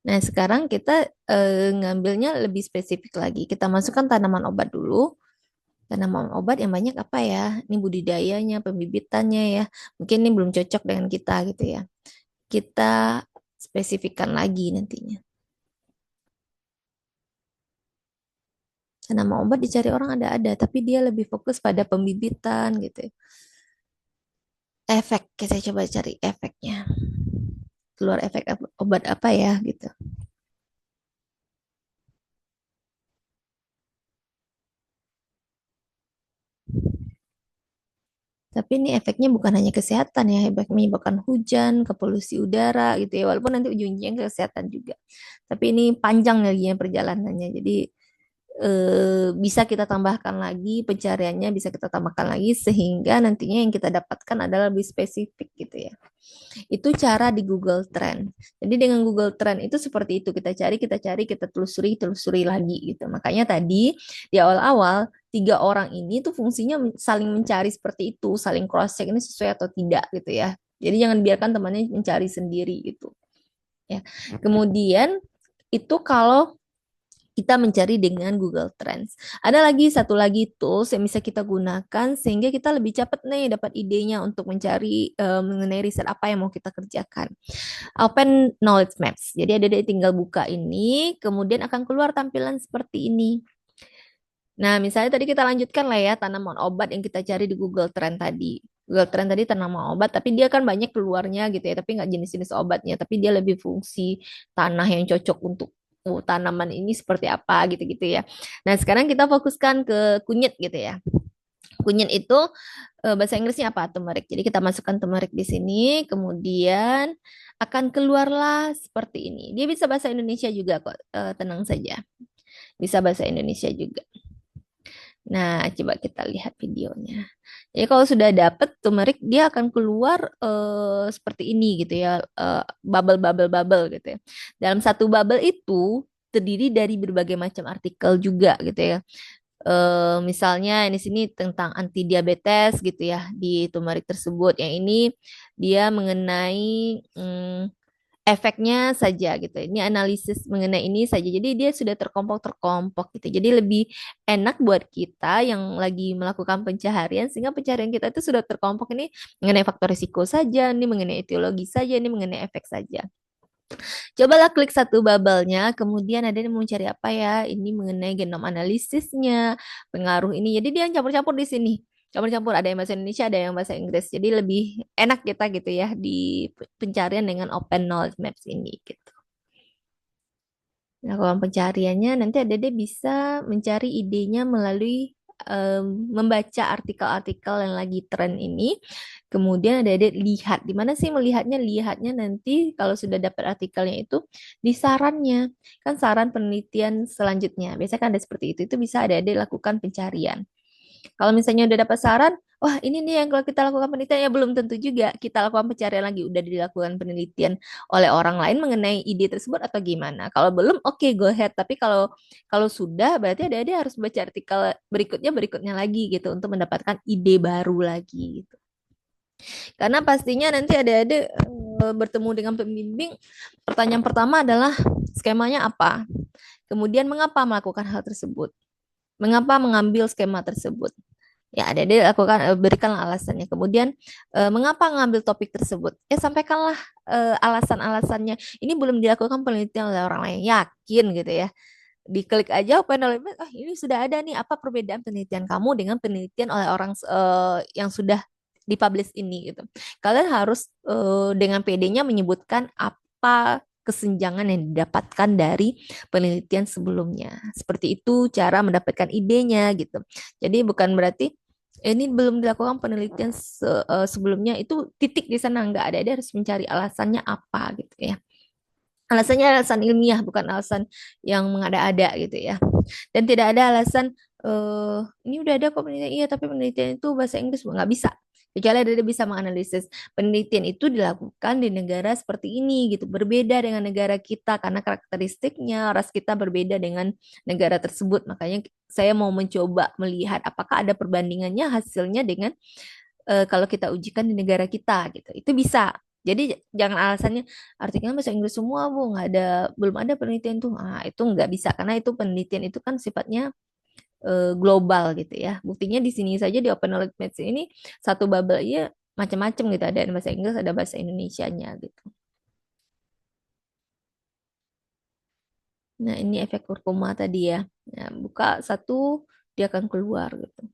Nah, sekarang kita ngambilnya lebih spesifik lagi. Kita masukkan tanaman obat dulu. Tanaman obat yang banyak apa ya? Ini budidayanya, pembibitannya ya. Mungkin ini belum cocok dengan kita gitu ya. Kita spesifikkan lagi nantinya. Tanaman obat dicari orang ada, tapi dia lebih fokus pada pembibitan gitu ya. Efek, saya coba cari efeknya. Keluar efek obat apa ya gitu. Tapi ini efeknya bukan hanya kesehatan ya, efek menyebabkan hujan, ke polusi udara gitu ya. Walaupun nanti ujung-ujungnya ke kesehatan juga. Tapi ini panjang lagi ya perjalanannya. Jadi bisa kita tambahkan lagi pencariannya, bisa kita tambahkan lagi sehingga nantinya yang kita dapatkan adalah lebih spesifik gitu ya. Itu cara di Google Trend. Jadi dengan Google Trend itu seperti itu kita cari, kita telusuri, telusuri lagi gitu. Makanya tadi di awal-awal tiga orang ini tuh fungsinya saling mencari seperti itu, saling cross check ini sesuai atau tidak gitu ya. Jadi jangan biarkan temannya mencari sendiri gitu. Ya. Kemudian itu kalau kita mencari dengan Google Trends. Ada lagi satu lagi tools yang bisa kita gunakan sehingga kita lebih cepat nih dapat idenya untuk mencari mengenai riset apa yang mau kita kerjakan. Open Knowledge Maps. Jadi ada tinggal buka ini, kemudian akan keluar tampilan seperti ini. Nah, misalnya tadi kita lanjutkan lah ya tanaman obat yang kita cari di Google Trend tadi. Google Trend tadi tanaman obat, tapi dia kan banyak keluarnya gitu ya, tapi nggak jenis-jenis obatnya, tapi dia lebih fungsi tanah yang cocok untuk tanaman ini seperti apa gitu-gitu ya. Nah, sekarang kita fokuskan ke kunyit gitu ya. Kunyit itu bahasa Inggrisnya apa? Turmeric. Jadi kita masukkan turmeric di sini, kemudian akan keluarlah seperti ini. Dia bisa bahasa Indonesia juga kok, tenang saja. Bisa bahasa Indonesia juga. Nah, coba kita lihat videonya. Jadi kalau sudah dapat turmeric, dia akan keluar seperti ini gitu ya, bubble-bubble-bubble gitu ya. Dalam satu bubble itu terdiri dari berbagai macam artikel juga gitu ya. Misalnya di sini tentang anti diabetes gitu ya di turmeric tersebut. Yang ini dia mengenai efeknya saja gitu. Ini analisis mengenai ini saja. Jadi dia sudah terkelompok-terkelompok gitu. Jadi lebih enak buat kita yang lagi melakukan pencaharian sehingga pencaharian kita itu sudah terkelompok ini mengenai faktor risiko saja, ini mengenai etiologi saja, ini mengenai efek saja. Cobalah klik satu bubble-nya, kemudian ada yang mau cari apa ya? Ini mengenai genom analisisnya, pengaruh ini. Jadi dia yang campur-campur di sini. Campur-campur ada yang bahasa Indonesia, ada yang bahasa Inggris. Jadi lebih enak kita gitu ya di pencarian dengan Open Knowledge Maps ini gitu. Nah, kalau pencariannya nanti Dede bisa mencari idenya melalui membaca artikel-artikel yang lagi tren ini. Kemudian Dede lihat di mana sih melihatnya? Lihatnya nanti kalau sudah dapat artikelnya itu di sarannya. Kan saran penelitian selanjutnya. Biasanya kan ada seperti itu. Itu bisa Dede lakukan pencarian. Kalau misalnya udah dapat saran, wah ini nih yang kalau kita lakukan penelitian ya belum tentu juga kita lakukan pencarian lagi udah dilakukan penelitian oleh orang lain mengenai ide tersebut atau gimana. Kalau belum, oke go ahead. Tapi kalau kalau sudah berarti ada harus baca artikel berikutnya lagi gitu untuk mendapatkan ide baru lagi gitu. Karena pastinya nanti ada bertemu dengan pembimbing, pertanyaan pertama adalah skemanya apa? Kemudian mengapa melakukan hal tersebut? Mengapa mengambil skema tersebut? Ya, ada dia lakukan berikanlah alasannya. Kemudian mengapa mengambil topik tersebut? Sampaikanlah alasan-alasannya. Ini belum dilakukan penelitian oleh orang lain. Yakin gitu ya. Diklik aja open knowledge. Oh, ini sudah ada nih apa perbedaan penelitian kamu dengan penelitian oleh orang yang sudah dipublish ini gitu. Kalian harus dengan PD-nya menyebutkan apa kesenjangan yang didapatkan dari penelitian sebelumnya. Seperti itu cara mendapatkan idenya gitu. Jadi bukan berarti ini belum dilakukan penelitian sebelumnya itu titik di sana nggak ada. Dia harus mencari alasannya apa gitu ya. Alasannya alasan ilmiah bukan alasan yang mengada-ada gitu ya. Dan tidak ada alasan ini udah ada kok penelitian iya tapi penelitian itu bahasa Inggris nggak bisa. Kecuali dia bisa menganalisis penelitian itu dilakukan di negara seperti ini gitu, berbeda dengan negara kita karena karakteristiknya ras kita berbeda dengan negara tersebut. Makanya saya mau mencoba melihat apakah ada perbandingannya hasilnya dengan kalau kita ujikan di negara kita gitu. Itu bisa. Jadi jangan alasannya artikelnya bahasa Inggris semua, Bu, nggak ada belum ada penelitian tuh. Ah, itu nggak bisa karena itu penelitian itu kan sifatnya global gitu ya. Buktinya di sini saja di Open Knowledge Maps ini satu bubble ya macam-macam gitu. Ada bahasa Inggris, ada bahasa Indonesianya gitu. Nah, ini efek kurkuma tadi ya. Nah, buka satu dia akan keluar gitu.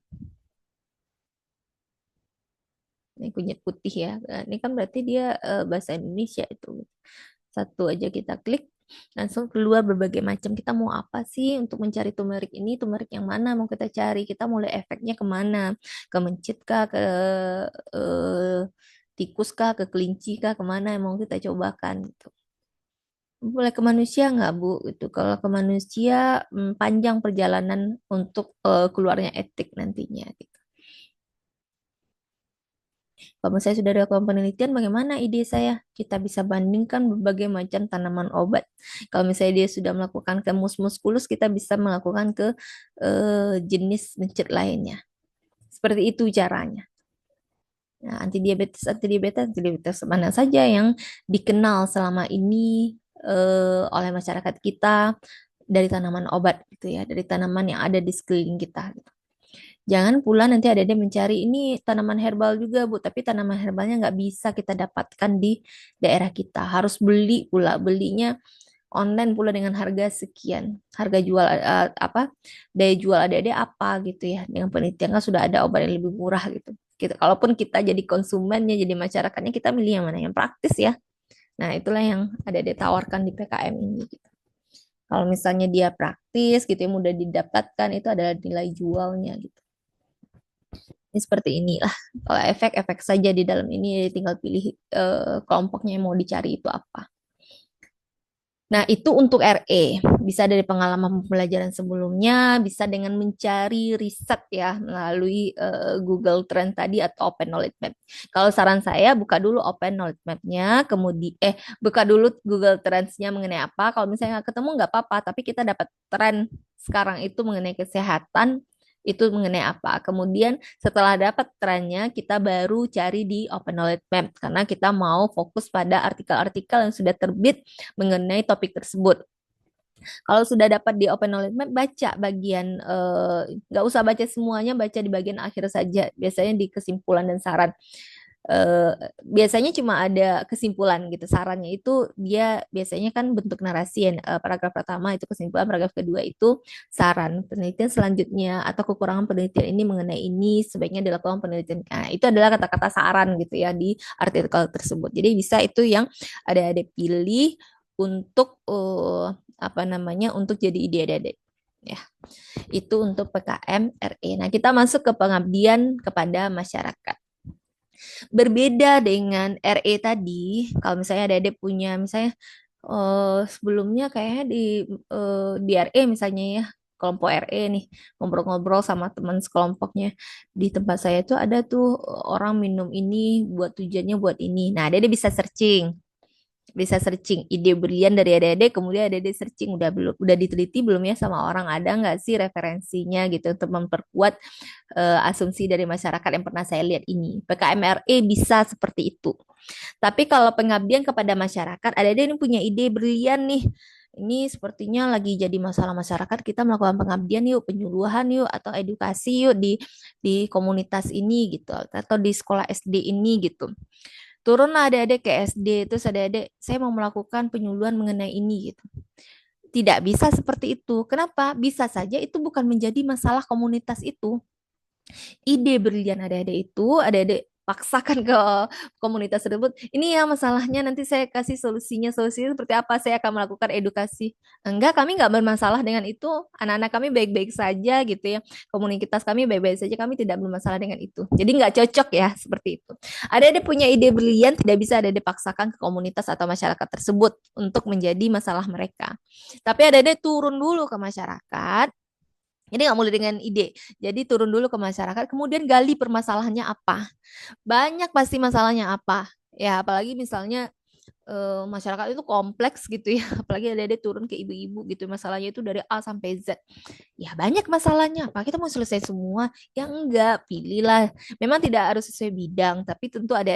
Ini kunyit putih ya. Nah, ini kan berarti dia bahasa Indonesia itu. Satu aja kita klik, langsung keluar berbagai macam. Kita mau apa sih untuk mencari turmeric ini? Turmeric yang mana mau kita cari? Kita mulai efeknya kemana? Ke mencit kah? Ke eh, tikus kah? Ke kelinci kah? Kemana yang mau kita cobakan gitu. Boleh ke manusia nggak Bu? Itu kalau ke manusia panjang perjalanan untuk keluarnya etik nantinya gitu. Kalau saya sudah lakukan penelitian, bagaimana ide saya? Kita bisa bandingkan berbagai macam tanaman obat. Kalau misalnya dia sudah melakukan ke mus muskulus, kita bisa melakukan ke jenis mencit lainnya. Seperti itu caranya. Nah, antidiabetes mana saja yang dikenal selama ini oleh masyarakat kita. dari tanaman obat gitu ya, dari tanaman yang ada di sekeliling kita gitu. Jangan pula nanti ada mencari ini tanaman herbal juga Bu, tapi tanaman herbalnya nggak bisa kita dapatkan di daerah kita. Harus beli pula, belinya online pula dengan harga sekian. Harga jual apa? Daya jual adik-adik apa gitu ya. Dengan penelitian kan sudah ada obat yang lebih murah gitu. Kita, kalaupun kita jadi konsumennya, jadi masyarakatnya, kita milih yang mana yang praktis ya. Nah, itulah yang adik-adik tawarkan di PKM ini gitu. Kalau misalnya dia praktis gitu ya, mudah didapatkan, itu adalah nilai jualnya gitu. Ini seperti inilah. Kalau efek-efek saja di dalam ini tinggal pilih kelompoknya yang mau dicari itu apa. Nah, itu untuk RE. Bisa dari pengalaman pembelajaran sebelumnya, bisa dengan mencari riset ya melalui Google Trend tadi atau Open Knowledge Map. Kalau saran saya, buka dulu Open Knowledge Map-nya, kemudian buka dulu Google Trends-nya mengenai apa. Kalau misalnya nggak ketemu nggak apa-apa, tapi kita dapat tren sekarang itu mengenai kesehatan, itu mengenai apa. Kemudian setelah dapat trennya, kita baru cari di Open Knowledge Map karena kita mau fokus pada artikel-artikel yang sudah terbit mengenai topik tersebut. Kalau sudah dapat di Open Knowledge Map, baca bagian, nggak usah baca semuanya, baca di bagian akhir saja. Biasanya di kesimpulan dan saran. Biasanya cuma ada kesimpulan gitu. Sarannya itu dia biasanya kan bentuk narasi ya. Paragraf pertama itu kesimpulan, paragraf kedua itu saran. Penelitian selanjutnya atau kekurangan penelitian ini mengenai ini sebaiknya dilakukan penelitian. Nah, itu adalah kata-kata saran gitu ya di artikel tersebut. Jadi bisa itu yang ada pilih untuk apa namanya untuk jadi ide adik-adik. Ya, itu untuk PKM RE. Nah, kita masuk ke pengabdian kepada masyarakat. Berbeda dengan RE tadi, kalau misalnya adik-adik punya misalnya sebelumnya kayaknya di RE misalnya ya, kelompok RE nih, ngobrol-ngobrol sama teman sekelompoknya. Di tempat saya tuh ada tuh orang minum ini buat tujuannya buat ini. Nah, adik-adik bisa searching ide brilian dari adik-adik, kemudian adik-adik searching udah diteliti belum ya sama orang, ada nggak sih referensinya gitu untuk memperkuat asumsi dari masyarakat yang pernah saya lihat ini. PKMRE bisa seperti itu. Tapi kalau pengabdian kepada masyarakat, adik-adik ini punya ide brilian nih. Ini sepertinya lagi jadi masalah masyarakat, kita melakukan pengabdian yuk, penyuluhan yuk, atau edukasi yuk di komunitas ini gitu, atau di sekolah SD ini gitu. Turunlah adik-adik ke SD, terus adik-adik, saya mau melakukan penyuluhan mengenai ini gitu. Tidak bisa seperti itu. Kenapa? Bisa saja itu bukan menjadi masalah komunitas itu. Ide brilian adik-adik itu, adik-adik paksakan ke komunitas tersebut. Ini ya masalahnya, nanti saya kasih solusinya seperti apa, saya akan melakukan edukasi. Enggak, kami nggak bermasalah dengan itu. Anak-anak kami baik-baik saja gitu ya. Komunitas kami baik-baik saja, kami tidak bermasalah dengan itu. Jadi nggak cocok ya seperti itu. Ada punya ide brilian, tidak bisa ada dipaksakan ke komunitas atau masyarakat tersebut untuk menjadi masalah mereka. Tapi ada turun dulu ke masyarakat. Jadi nggak mulai dengan ide. Jadi turun dulu ke masyarakat, kemudian gali permasalahannya apa. Banyak pasti masalahnya apa. Ya, apalagi misalnya masyarakat itu kompleks gitu ya. Apalagi ada turun ke ibu-ibu gitu. Masalahnya itu dari A sampai Z. Ya banyak masalahnya. Apa kita mau selesai semua? Ya enggak, pilihlah. Memang tidak harus sesuai bidang, tapi tentu ada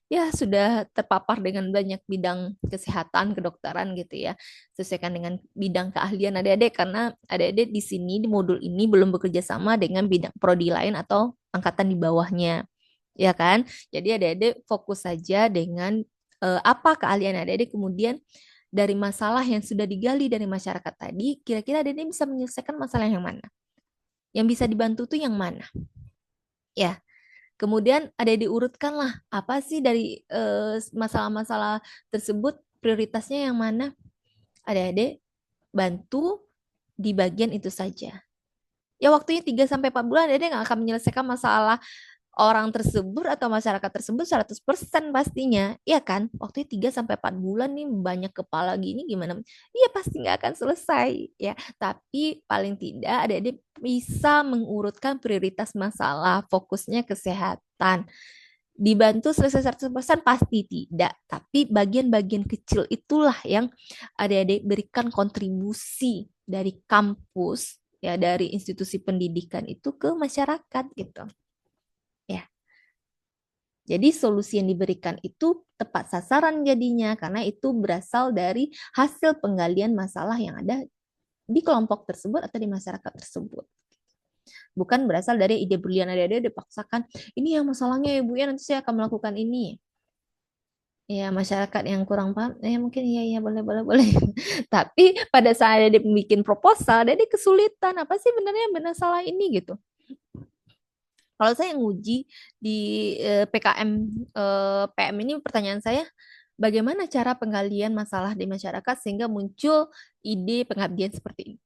ya sudah terpapar dengan banyak bidang kesehatan, kedokteran gitu ya. Sesuaikan dengan bidang keahlian adik-adik karena adik-adik di sini di modul ini belum bekerja sama dengan bidang prodi lain atau angkatan di bawahnya. Ya kan? Jadi adik-adik fokus saja dengan apa keahlian adik-adik, kemudian dari masalah yang sudah digali dari masyarakat tadi, kira-kira adik-adik bisa menyelesaikan masalah yang mana? Yang bisa dibantu tuh yang mana? Ya, kemudian ada diurutkan lah apa sih dari masalah-masalah tersebut prioritasnya yang mana? Adik-adik bantu di bagian itu saja. Ya waktunya 3 sampai 4 bulan adik nggak akan menyelesaikan masalah orang tersebut atau masyarakat tersebut 100% pastinya. Iya kan? Waktunya 3 sampai 4 bulan nih banyak kepala gini gimana? Iya pasti nggak akan selesai ya. Tapi paling tidak adik-adik bisa mengurutkan prioritas masalah, fokusnya kesehatan. Dibantu selesai 100% pasti tidak, tapi bagian-bagian kecil itulah yang adik-adik berikan kontribusi dari kampus ya dari institusi pendidikan itu ke masyarakat gitu. Ya. Jadi solusi yang diberikan itu tepat sasaran jadinya karena itu berasal dari hasil penggalian masalah yang ada di kelompok tersebut atau di masyarakat tersebut. Bukan berasal dari ide brilian ada dipaksakan, ini yang masalahnya ya Bu ya, nanti saya akan melakukan ini. Ya, masyarakat yang kurang paham, ya mungkin iya, iya, boleh, boleh, boleh. Tapi pada saat dia bikin proposal, dia kesulitan, apa sih benar benar salah ini gitu. Kalau saya nguji di PKM PM ini, pertanyaan saya, bagaimana cara penggalian masalah di masyarakat sehingga muncul ide pengabdian seperti ini?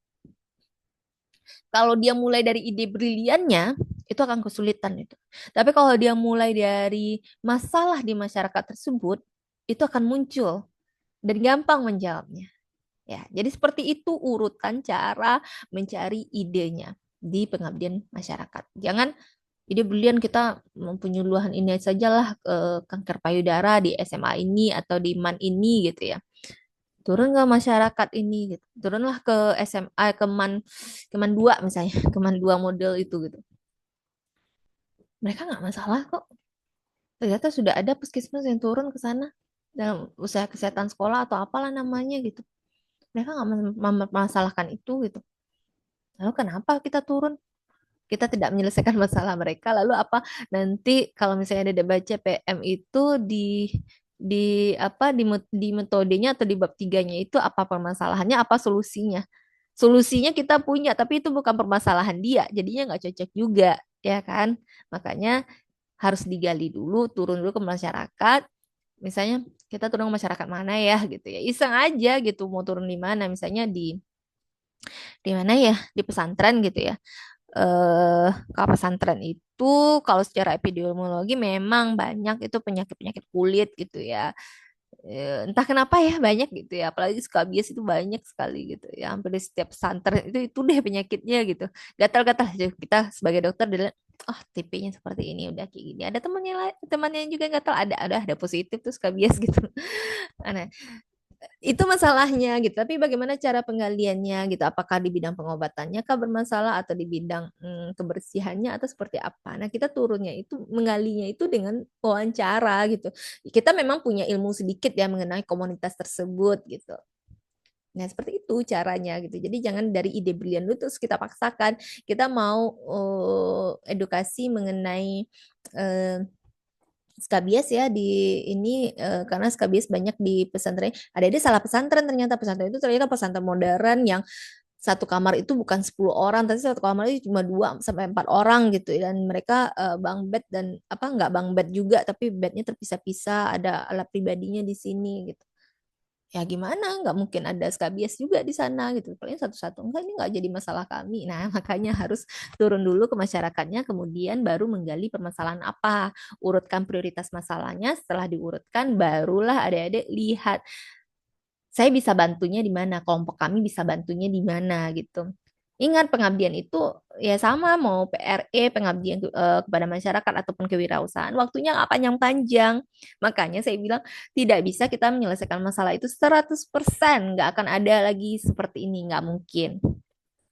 Kalau dia mulai dari ide briliannya, itu akan kesulitan itu. Tapi kalau dia mulai dari masalah di masyarakat tersebut, itu akan muncul dan gampang menjawabnya. Ya, jadi seperti itu urutan cara mencari idenya di pengabdian masyarakat. Jangan ide brilian kita mempunyai luahan ini sajalah, kanker payudara di SMA ini atau di MAN ini gitu ya. Turun ke masyarakat ini gitu. Turunlah ke SMA, ke MAN 2 misalnya, ke MAN 2 model itu gitu. Mereka nggak masalah kok. Ternyata sudah ada puskesmas yang turun ke sana dalam usaha kesehatan sekolah atau apalah namanya gitu. Mereka nggak memasalahkan itu gitu. Lalu kenapa kita turun? Kita tidak menyelesaikan masalah mereka. Lalu apa nanti kalau misalnya ada baca PM itu di metodenya atau di bab tiganya itu apa permasalahannya, apa solusinya? Solusinya kita punya, tapi itu bukan permasalahan dia, jadinya nggak cocok juga, ya kan? Makanya harus digali dulu, turun dulu ke masyarakat. Misalnya kita turun ke masyarakat mana ya gitu ya, iseng aja gitu mau turun di mana, misalnya di mana ya, di pesantren gitu ya. Kalau pesantren itu kalau secara epidemiologi memang banyak itu penyakit-penyakit kulit gitu ya. Entah kenapa ya banyak gitu ya, apalagi skabies itu banyak sekali gitu ya, hampir di setiap pesantren itu deh penyakitnya gitu. Gatal-gatal kita sebagai dokter dilihat, oh tipenya seperti ini udah kayak gini, ada temannya juga gatal, ada positif tuh skabies gitu. Aneh, itu masalahnya gitu. Tapi bagaimana cara penggaliannya gitu? Apakah di bidang pengobatannya kah bermasalah atau di bidang kebersihannya atau seperti apa? Nah, kita turunnya itu menggalinya itu dengan wawancara gitu. Kita memang punya ilmu sedikit ya mengenai komunitas tersebut gitu. Nah, seperti itu caranya gitu. Jadi jangan dari ide brilian dulu terus kita paksakan. Kita mau edukasi mengenai eh, skabies ya di ini, karena skabies banyak di pesantren. Ada salah pesantren, ternyata pesantren itu ternyata pesantren modern yang satu kamar itu bukan 10 orang, tapi satu kamar itu cuma 2 sampai 4 orang gitu, dan mereka bang bed dan apa nggak bang bed juga, tapi bednya terpisah-pisah, ada alat pribadinya di sini gitu. Ya gimana, nggak mungkin ada skabies juga di sana gitu, paling satu-satu, enggak, ini nggak jadi masalah kami. Nah makanya harus turun dulu ke masyarakatnya, kemudian baru menggali permasalahan apa, urutkan prioritas masalahnya, setelah diurutkan barulah adik-adik lihat saya bisa bantunya di mana, kelompok kami bisa bantunya di mana gitu. Ingat pengabdian itu ya sama, mau PRE, pengabdian kepada masyarakat ataupun kewirausahaan, waktunya nggak panjang-panjang. Makanya saya bilang tidak bisa kita menyelesaikan masalah itu 100%, nggak akan ada lagi seperti ini, nggak mungkin.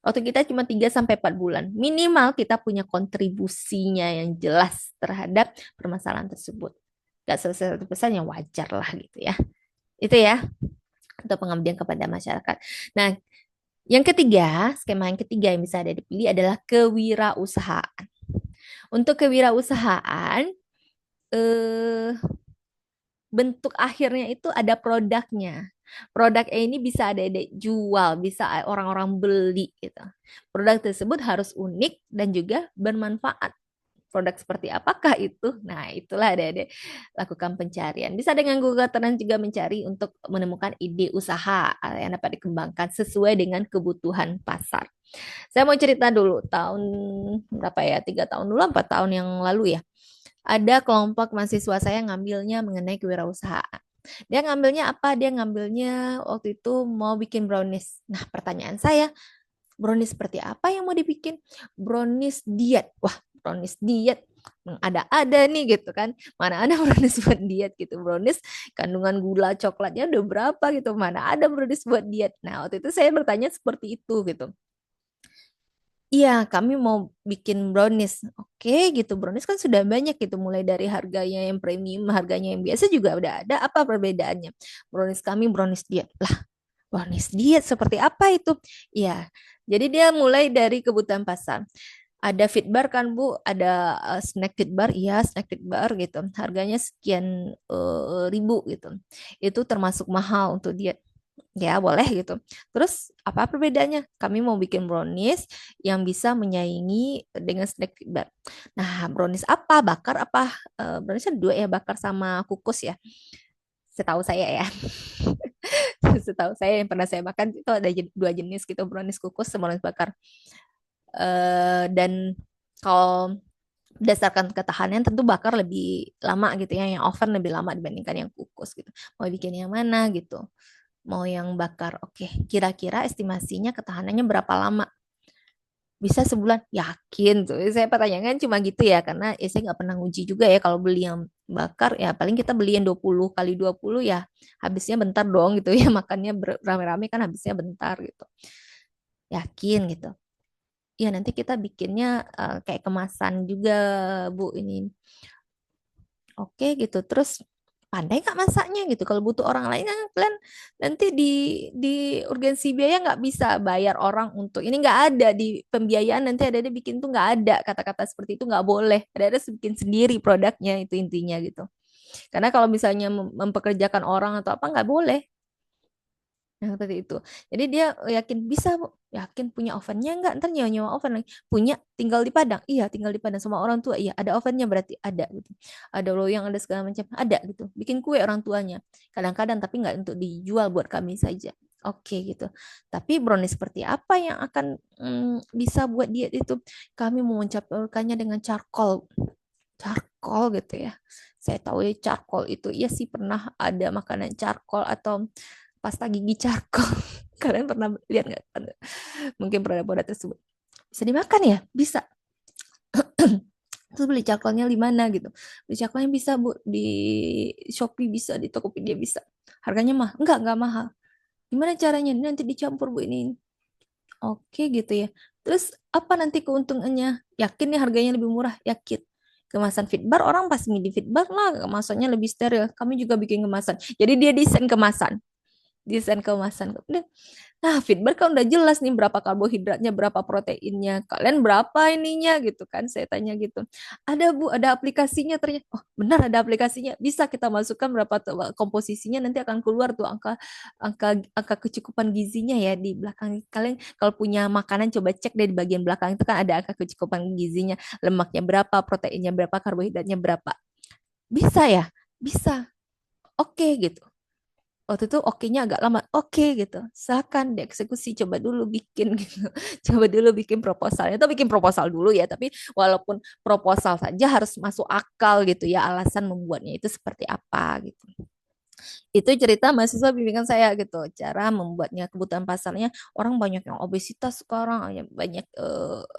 Waktu kita cuma 3 sampai 4 bulan. Minimal kita punya kontribusinya yang jelas terhadap permasalahan tersebut. Nggak selesai 100% yang wajar lah gitu ya. Itu ya, untuk pengabdian kepada masyarakat. Nah, yang ketiga, skema yang ketiga yang bisa ada dipilih adalah kewirausahaan. Untuk kewirausahaan, eh, bentuk akhirnya itu ada produknya. Produk ini bisa ada jual, bisa orang-orang beli gitu. Produk tersebut harus unik dan juga bermanfaat. Produk seperti apakah itu? Nah, itulah ada lakukan pencarian. Bisa dengan Google Trends juga mencari untuk menemukan ide usaha yang dapat dikembangkan sesuai dengan kebutuhan pasar. Saya mau cerita dulu tahun berapa ya? 3 tahun dulu, 4 tahun yang lalu ya. Ada kelompok mahasiswa saya ngambilnya mengenai kewirausahaan. Dia ngambilnya apa? Dia ngambilnya waktu itu mau bikin brownies. Nah, pertanyaan saya, brownies seperti apa yang mau dibikin? Brownies diet. Wah, brownies diet. Ada nih gitu kan. Mana ada brownies buat diet gitu. Brownies kandungan gula coklatnya udah berapa gitu. Mana ada brownies buat diet. Nah, waktu itu saya bertanya seperti itu gitu. Iya, kami mau bikin brownies. Oke, gitu. Brownies kan sudah banyak gitu, mulai dari harganya yang premium, harganya yang biasa juga udah ada. Apa perbedaannya? Brownies kami brownies diet. Lah, Brownies diet seperti apa itu? Ya, jadi dia mulai dari kebutuhan pasar. Ada fit bar kan Bu, ada snack fit bar, iya snack fit bar gitu. Harganya sekian ribu gitu. Itu termasuk mahal untuk diet. Ya boleh gitu. Terus apa perbedaannya? Kami mau bikin brownies yang bisa menyaingi dengan snack fit bar. Nah brownies apa? Bakar apa? Brownies kan dua ya, bakar sama kukus ya. Setahu saya ya. Setahu saya yang pernah saya makan itu ada dua jenis gitu, brownies kukus sama brownies bakar. Dan kalau berdasarkan ketahanan tentu bakar lebih lama gitu ya, yang oven lebih lama dibandingkan yang kukus gitu. Mau bikin yang mana gitu? Mau yang bakar, oke. Kira-kira estimasinya ketahanannya berapa lama? Bisa sebulan? Yakin tuh. Saya pertanyakan cuma gitu ya, karena saya nggak pernah nguji juga ya kalau beli yang bakar ya paling kita beli yang 20 kali 20 ya habisnya bentar dong gitu ya makannya rame-rame kan habisnya bentar gitu. Yakin gitu. Ya nanti kita bikinnya kayak kemasan juga Bu ini. Oke gitu. Terus pandai nggak masaknya gitu. Kalau butuh orang lain kan kalian nanti di urgensi biaya nggak bisa bayar orang untuk ini, nggak ada di pembiayaan, nanti ada bikin tuh nggak ada kata-kata seperti itu, nggak boleh. Ada bikin sendiri produknya itu intinya gitu. Karena kalau misalnya mempekerjakan orang atau apa nggak boleh. Nah, seperti itu. Jadi dia yakin bisa, Bu. Yakin punya ovennya enggak? Ntar nyewa-nyewa oven lagi. Punya, tinggal di Padang. Iya, tinggal di Padang sama orang tua. Iya, ada ovennya berarti ada gitu. Ada loyang, ada segala macam. Ada gitu. Bikin kue orang tuanya. Kadang-kadang tapi nggak untuk dijual buat kami saja. Oke gitu. Tapi brownies seperti apa yang akan bisa buat diet itu? Kami mau mencampurkannya dengan charcoal. Charcoal gitu ya. Saya tahu ya charcoal itu. Iya sih pernah ada makanan charcoal atau pasta gigi charcoal. Kalian pernah lihat nggak? Mungkin produk-produk tersebut bisa dimakan ya? Bisa. Terus beli charcoalnya di mana gitu? Beli charcoalnya bisa Bu di Shopee, bisa di Tokopedia, bisa. Harganya mah? Enggak mahal. Gimana caranya? Nanti dicampur Bu ini. Oke gitu ya. Terus apa nanti keuntungannya? Yakin nih harganya lebih murah? Yakin. Kemasan fitbar orang pasti milih fitbar lah, kemasannya lebih steril. Kami juga bikin kemasan. Jadi dia desain kemasan, desain kemasan. Nah, feedback kan udah jelas nih berapa karbohidratnya, berapa proteinnya. Kalian berapa ininya gitu kan? Saya tanya gitu. Ada Bu, ada aplikasinya ternyata. Oh, benar ada aplikasinya. Bisa kita masukkan berapa komposisinya, nanti akan keluar tuh angka angka angka kecukupan gizinya ya di belakang. Kalian kalau punya makanan coba cek deh di bagian belakang itu kan ada angka kecukupan gizinya. Lemaknya berapa, proteinnya berapa, karbohidratnya berapa. Bisa ya? Bisa. Oke gitu. Waktu itu oke-nya agak lama. Oke gitu. Silakan dieksekusi, coba dulu bikin gitu. Coba dulu bikin proposalnya. Itu bikin proposal dulu ya, tapi walaupun proposal saja harus masuk akal gitu ya, alasan membuatnya itu seperti apa gitu. Itu cerita mahasiswa bimbingan saya gitu, cara membuatnya. Kebutuhan pasarnya orang banyak yang obesitas sekarang, banyak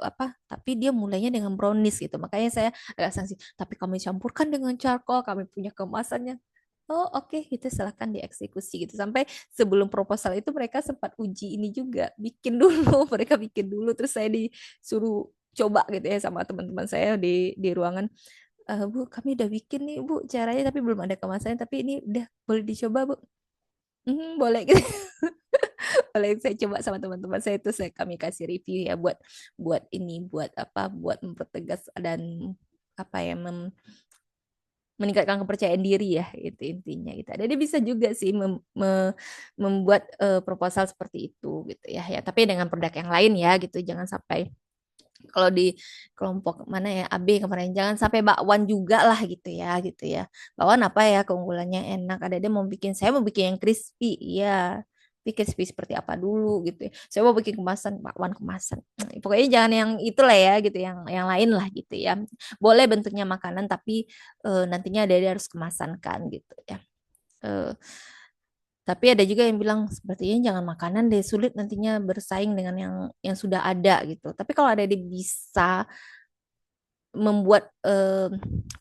apa, tapi dia mulainya dengan brownies gitu. Makanya saya agak sanksi, tapi kami campurkan dengan charcoal, kami punya kemasannya. Oh oke, itu silahkan dieksekusi gitu. Sampai sebelum proposal itu mereka sempat uji ini juga, bikin dulu, mereka bikin dulu, terus saya disuruh coba gitu ya sama teman-teman saya di ruangan. Bu, kami udah bikin nih Bu caranya, tapi belum ada kemasannya, tapi ini udah boleh dicoba Bu. Mhm, boleh gitu. Boleh saya coba sama teman-teman saya itu, kami kasih review ya buat buat ini, buat apa, buat mempertegas dan apa ya, meningkatkan kepercayaan diri ya, itu intinya gitu. Jadi bisa juga sih membuat proposal seperti itu gitu ya, ya tapi dengan produk yang lain ya gitu, jangan sampai kalau di kelompok mana ya AB kemarin jangan sampai bakwan juga lah gitu ya. Bakwan apa ya keunggulannya, enak, ada dia mau bikin, saya mau bikin yang crispy ya, bikin crispy seperti apa dulu gitu ya, saya mau bikin kemasan, bakwan kemasan. Pokoknya jangan yang itulah ya gitu, yang lain lah gitu ya, boleh bentuknya makanan tapi nantinya ada dia harus kemasan kan gitu ya. Eh, tapi ada juga yang bilang sepertinya jangan makanan deh, sulit nantinya bersaing dengan yang sudah ada gitu. Tapi kalau ada yang bisa membuat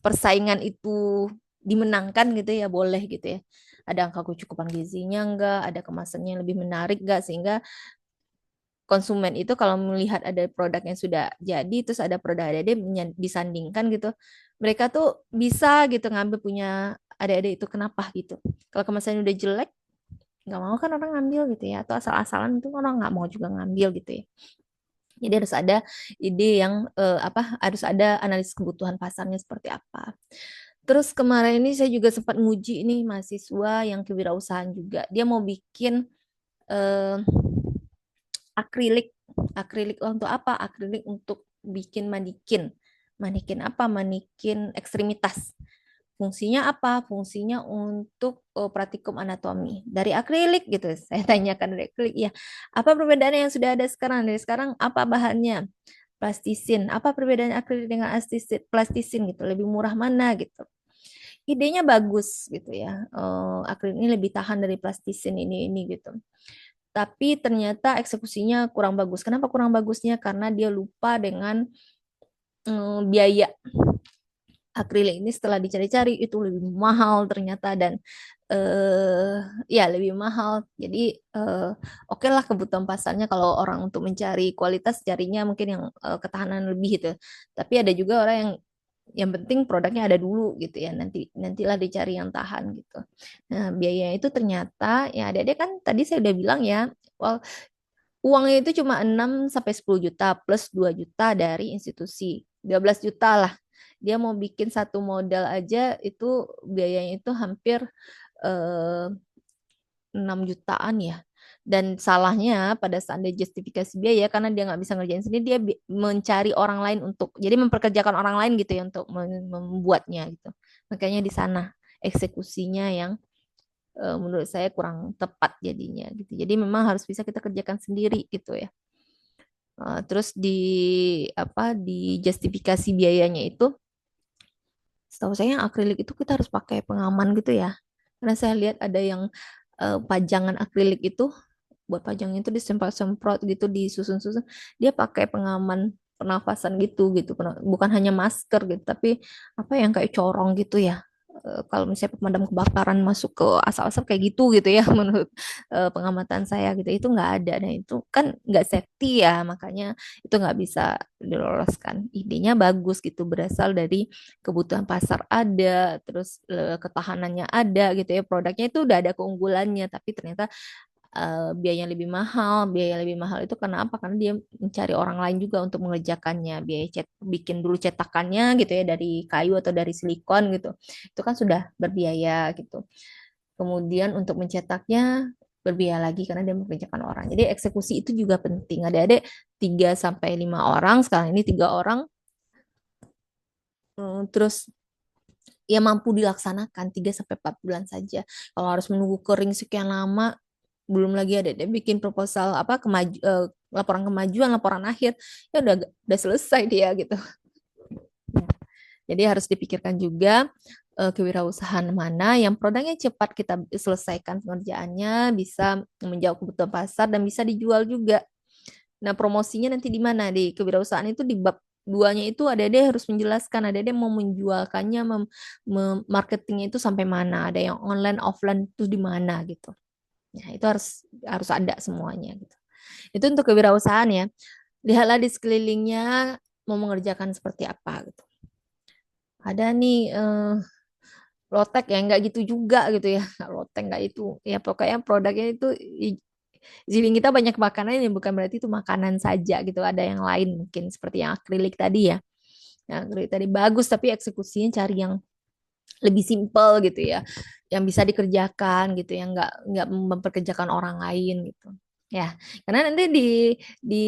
persaingan itu dimenangkan gitu ya, boleh gitu ya. Ada angka kecukupan gizinya enggak, ada kemasannya yang lebih menarik enggak, sehingga konsumen itu kalau melihat ada produk yang sudah jadi terus ada produk ada disandingkan gitu, mereka tuh bisa gitu ngambil punya ada itu kenapa gitu. Kalau kemasannya udah jelek nggak mau kan orang ngambil gitu ya, atau asal-asalan itu orang nggak mau juga ngambil gitu ya. Jadi harus ada ide yang apa, harus ada analisis kebutuhan pasarnya seperti apa. Terus kemarin ini saya juga sempat nguji nih mahasiswa yang kewirausahaan juga. Dia mau bikin eh, akrilik. Akrilik untuk apa? Akrilik untuk bikin manikin. Manikin apa? Manikin ekstremitas. Fungsinya apa? Fungsinya untuk praktikum anatomi. Dari akrilik gitu. Saya tanyakan dari akrilik. Ya, apa perbedaannya yang sudah ada sekarang? Dari sekarang apa bahannya? Plastisin. Apa perbedaan akrilik dengan plastisin gitu? Lebih murah mana gitu? Idenya bagus gitu ya. Akrilik ini lebih tahan dari plastisin ini gitu. Tapi ternyata eksekusinya kurang bagus. Kenapa kurang bagusnya? Karena dia lupa dengan biaya akrilik ini. Setelah dicari-cari itu lebih mahal ternyata, dan eh ya lebih mahal. Jadi oke lah kebutuhan pasarnya kalau orang untuk mencari kualitas carinya mungkin yang ketahanan lebih gitu. Tapi ada juga orang yang penting produknya ada dulu gitu ya. Nantilah dicari yang tahan gitu. Nah, biayanya itu ternyata ya ada kan tadi saya udah bilang ya, well, uangnya itu cuma 6 sampai 10 juta plus 2 juta dari institusi. 12 juta lah. Dia mau bikin satu modal aja itu biayanya itu hampir eh, 6 jutaan ya. Dan salahnya pada saat dia justifikasi biaya karena dia nggak bisa ngerjain sendiri, dia mencari orang lain untuk jadi memperkerjakan orang lain gitu ya untuk membuatnya gitu. Makanya di sana eksekusinya yang menurut saya kurang tepat jadinya gitu. Jadi memang harus bisa kita kerjakan sendiri gitu ya. Terus di apa di justifikasi biayanya itu, setahu saya yang akrilik itu kita harus pakai pengaman gitu ya. Karena saya lihat ada yang pajangan akrilik itu, buat pajang itu disemprot-semprot gitu, disusun-susun. Dia pakai pengaman pernafasan gitu, bukan hanya masker gitu, tapi apa yang kayak corong gitu ya. Kalau misalnya pemadam kebakaran masuk ke asap-asap kayak gitu ya menurut pengamatan saya gitu, itu nggak ada, dan itu kan nggak safety ya, makanya itu nggak bisa diloloskan. Idenya bagus gitu, berasal dari kebutuhan pasar ada, terus ketahanannya ada gitu ya, produknya itu udah ada keunggulannya, tapi ternyata biaya lebih mahal itu karena apa? Karena dia mencari orang lain juga untuk mengerjakannya. Biaya bikin dulu cetakannya gitu ya dari kayu atau dari silikon gitu. Itu kan sudah berbiaya gitu. Kemudian untuk mencetaknya berbiaya lagi karena dia mengerjakan orang. Jadi eksekusi itu juga penting. Adik-adik 3 sampai 5 orang, sekarang ini 3 orang, terus ya mampu dilaksanakan 3 sampai 4 bulan saja. Kalau harus menunggu kering sekian lama, belum lagi ada dia bikin proposal apa laporan kemajuan, laporan akhir, ya udah selesai dia gitu. Jadi harus dipikirkan juga kewirausahaan mana yang produknya cepat kita selesaikan pengerjaannya, bisa menjawab kebutuhan pasar dan bisa dijual juga. Nah, promosinya nanti di mana? Di kewirausahaan itu di bab duanya itu ada harus menjelaskan, ada mau menjualkannya, marketingnya itu sampai mana, ada yang online, offline itu di mana gitu. Nah, itu harus harus ada semuanya gitu. Itu untuk kewirausahaan ya. Lihatlah di sekelilingnya mau mengerjakan seperti apa gitu. Ada nih lotek ya nggak gitu juga gitu ya. Lotek nggak itu. Ya pokoknya produknya itu di kita banyak makanan yang bukan berarti itu makanan saja gitu. Ada yang lain mungkin seperti yang akrilik tadi ya. Yang akrilik tadi bagus tapi eksekusinya cari yang lebih simpel gitu ya, yang bisa dikerjakan gitu, yang nggak memperkerjakan orang lain gitu ya. Karena nanti di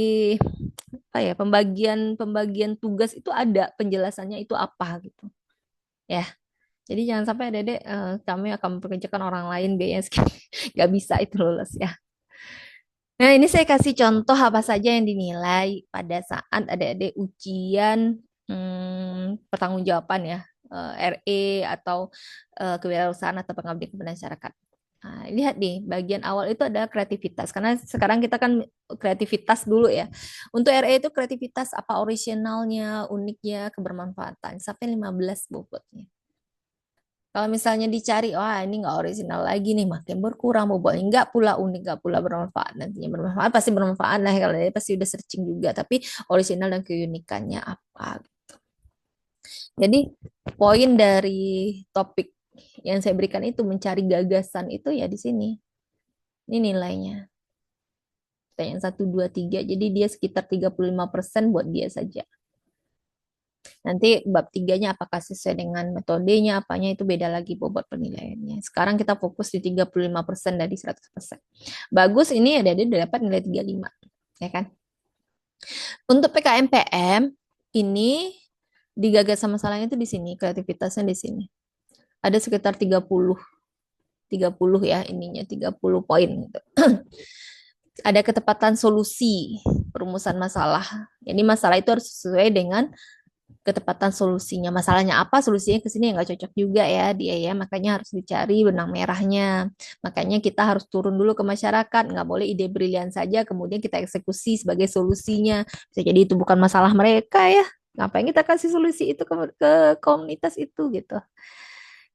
apa ya, pembagian pembagian tugas itu ada penjelasannya itu apa gitu ya. Jadi jangan sampai adek kami akan memperkerjakan orang lain biayanya sekian, nggak bisa itu lulus ya. Nah, ini saya kasih contoh apa saja yang dinilai pada saat adik-adik ujian pertanggungjawaban ya, RE atau kewirausahaan atau pengabdian kepada masyarakat. Nah, lihat nih, bagian awal itu ada kreativitas. Karena sekarang kita kan kreativitas dulu ya. Untuk RE itu kreativitas apa originalnya, uniknya, kebermanfaatan. Sampai 15 bobotnya. Kalau misalnya dicari, wah ini nggak original lagi nih, makin berkurang bobotnya. Nggak pula unik, nggak pula bermanfaat. Nantinya bermanfaat, pasti bermanfaat lah. Kalau dia pasti udah searching juga. Tapi original dan keunikannya apa? Jadi poin dari topik yang saya berikan itu mencari gagasan itu ya di sini. Ini nilainya. Yang 1, 2, 3. Jadi dia sekitar 35% buat dia saja. Nanti bab tiganya apakah sesuai dengan metodenya, apanya itu beda lagi bobot penilaiannya. Sekarang kita fokus di 35% dari 100%. Bagus ini ada dia dapat nilai 35. Ya kan? Untuk PKMPM ini digagas sama salahnya itu di sini, kreativitasnya di sini. Ada sekitar 30 ya ininya 30 poin gitu. Ada ketepatan solusi perumusan masalah. Jadi masalah itu harus sesuai dengan ketepatan solusinya. Masalahnya apa, solusinya ke sini nggak cocok juga ya dia ya. Makanya harus dicari benang merahnya. Makanya kita harus turun dulu ke masyarakat. Nggak boleh ide brilian saja, kemudian kita eksekusi sebagai solusinya. Bisa jadi itu bukan masalah mereka ya. Ngapain kita kasih solusi itu ke komunitas itu gitu.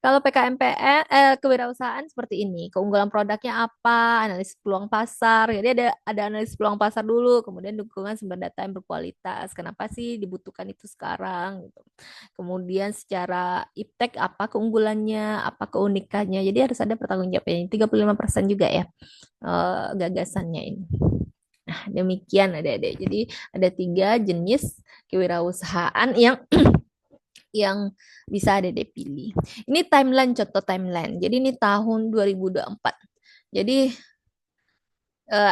Kalau PKMPE, kewirausahaan seperti ini, keunggulan produknya apa, analisis peluang pasar. Jadi ada analisis peluang pasar dulu, kemudian dukungan sumber data yang berkualitas. Kenapa sih dibutuhkan itu sekarang? Gitu. Kemudian secara iptek apa keunggulannya, apa keunikannya. Jadi harus ada pertanggungjawabannya. 35% juga ya gagasannya ini. Nah, demikian adik-adik. Jadi ada 3 jenis kewirausahaan yang bisa Dede pilih. Ini timeline, contoh timeline. Jadi ini tahun 2024. Jadi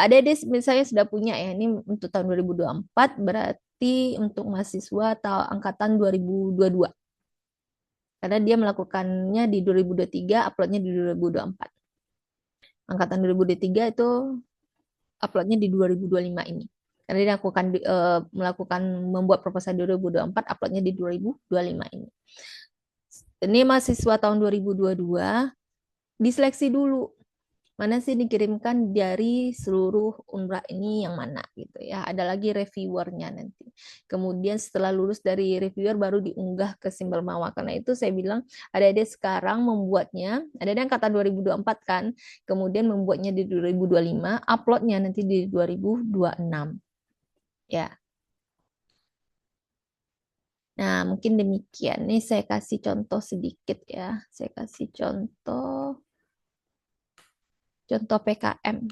Dede misalnya sudah punya ya, ini untuk tahun 2024 berarti untuk mahasiswa atau angkatan 2022. Karena dia melakukannya di 2023, uploadnya di 2024. Angkatan 2023 itu uploadnya di 2025 ini. Karena dia melakukan membuat proposal 2024, uploadnya di 2025 ini. Ini mahasiswa tahun 2022 diseleksi dulu mana sih dikirimkan dari seluruh UNRWA ini yang mana gitu ya. Ada lagi reviewernya nanti. Kemudian setelah lulus dari reviewer baru diunggah ke Simbol Mawa. Karena itu saya bilang ada sekarang membuatnya, ada angkatan 2024 kan, kemudian membuatnya di 2025, uploadnya nanti di 2026. Ya. Nah, mungkin demikian. Nih saya kasih contoh sedikit ya. Saya kasih contoh PKM.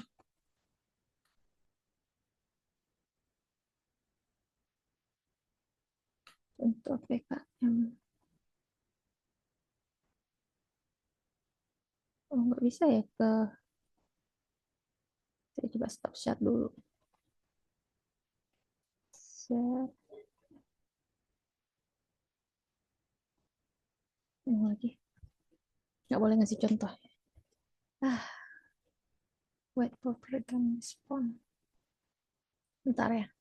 Contoh PKM. Oh, nggak bisa ya saya coba stop share dulu. Share. Lagi. Nggak boleh ngasih contoh. Ah, wait for program response. Bentar ya.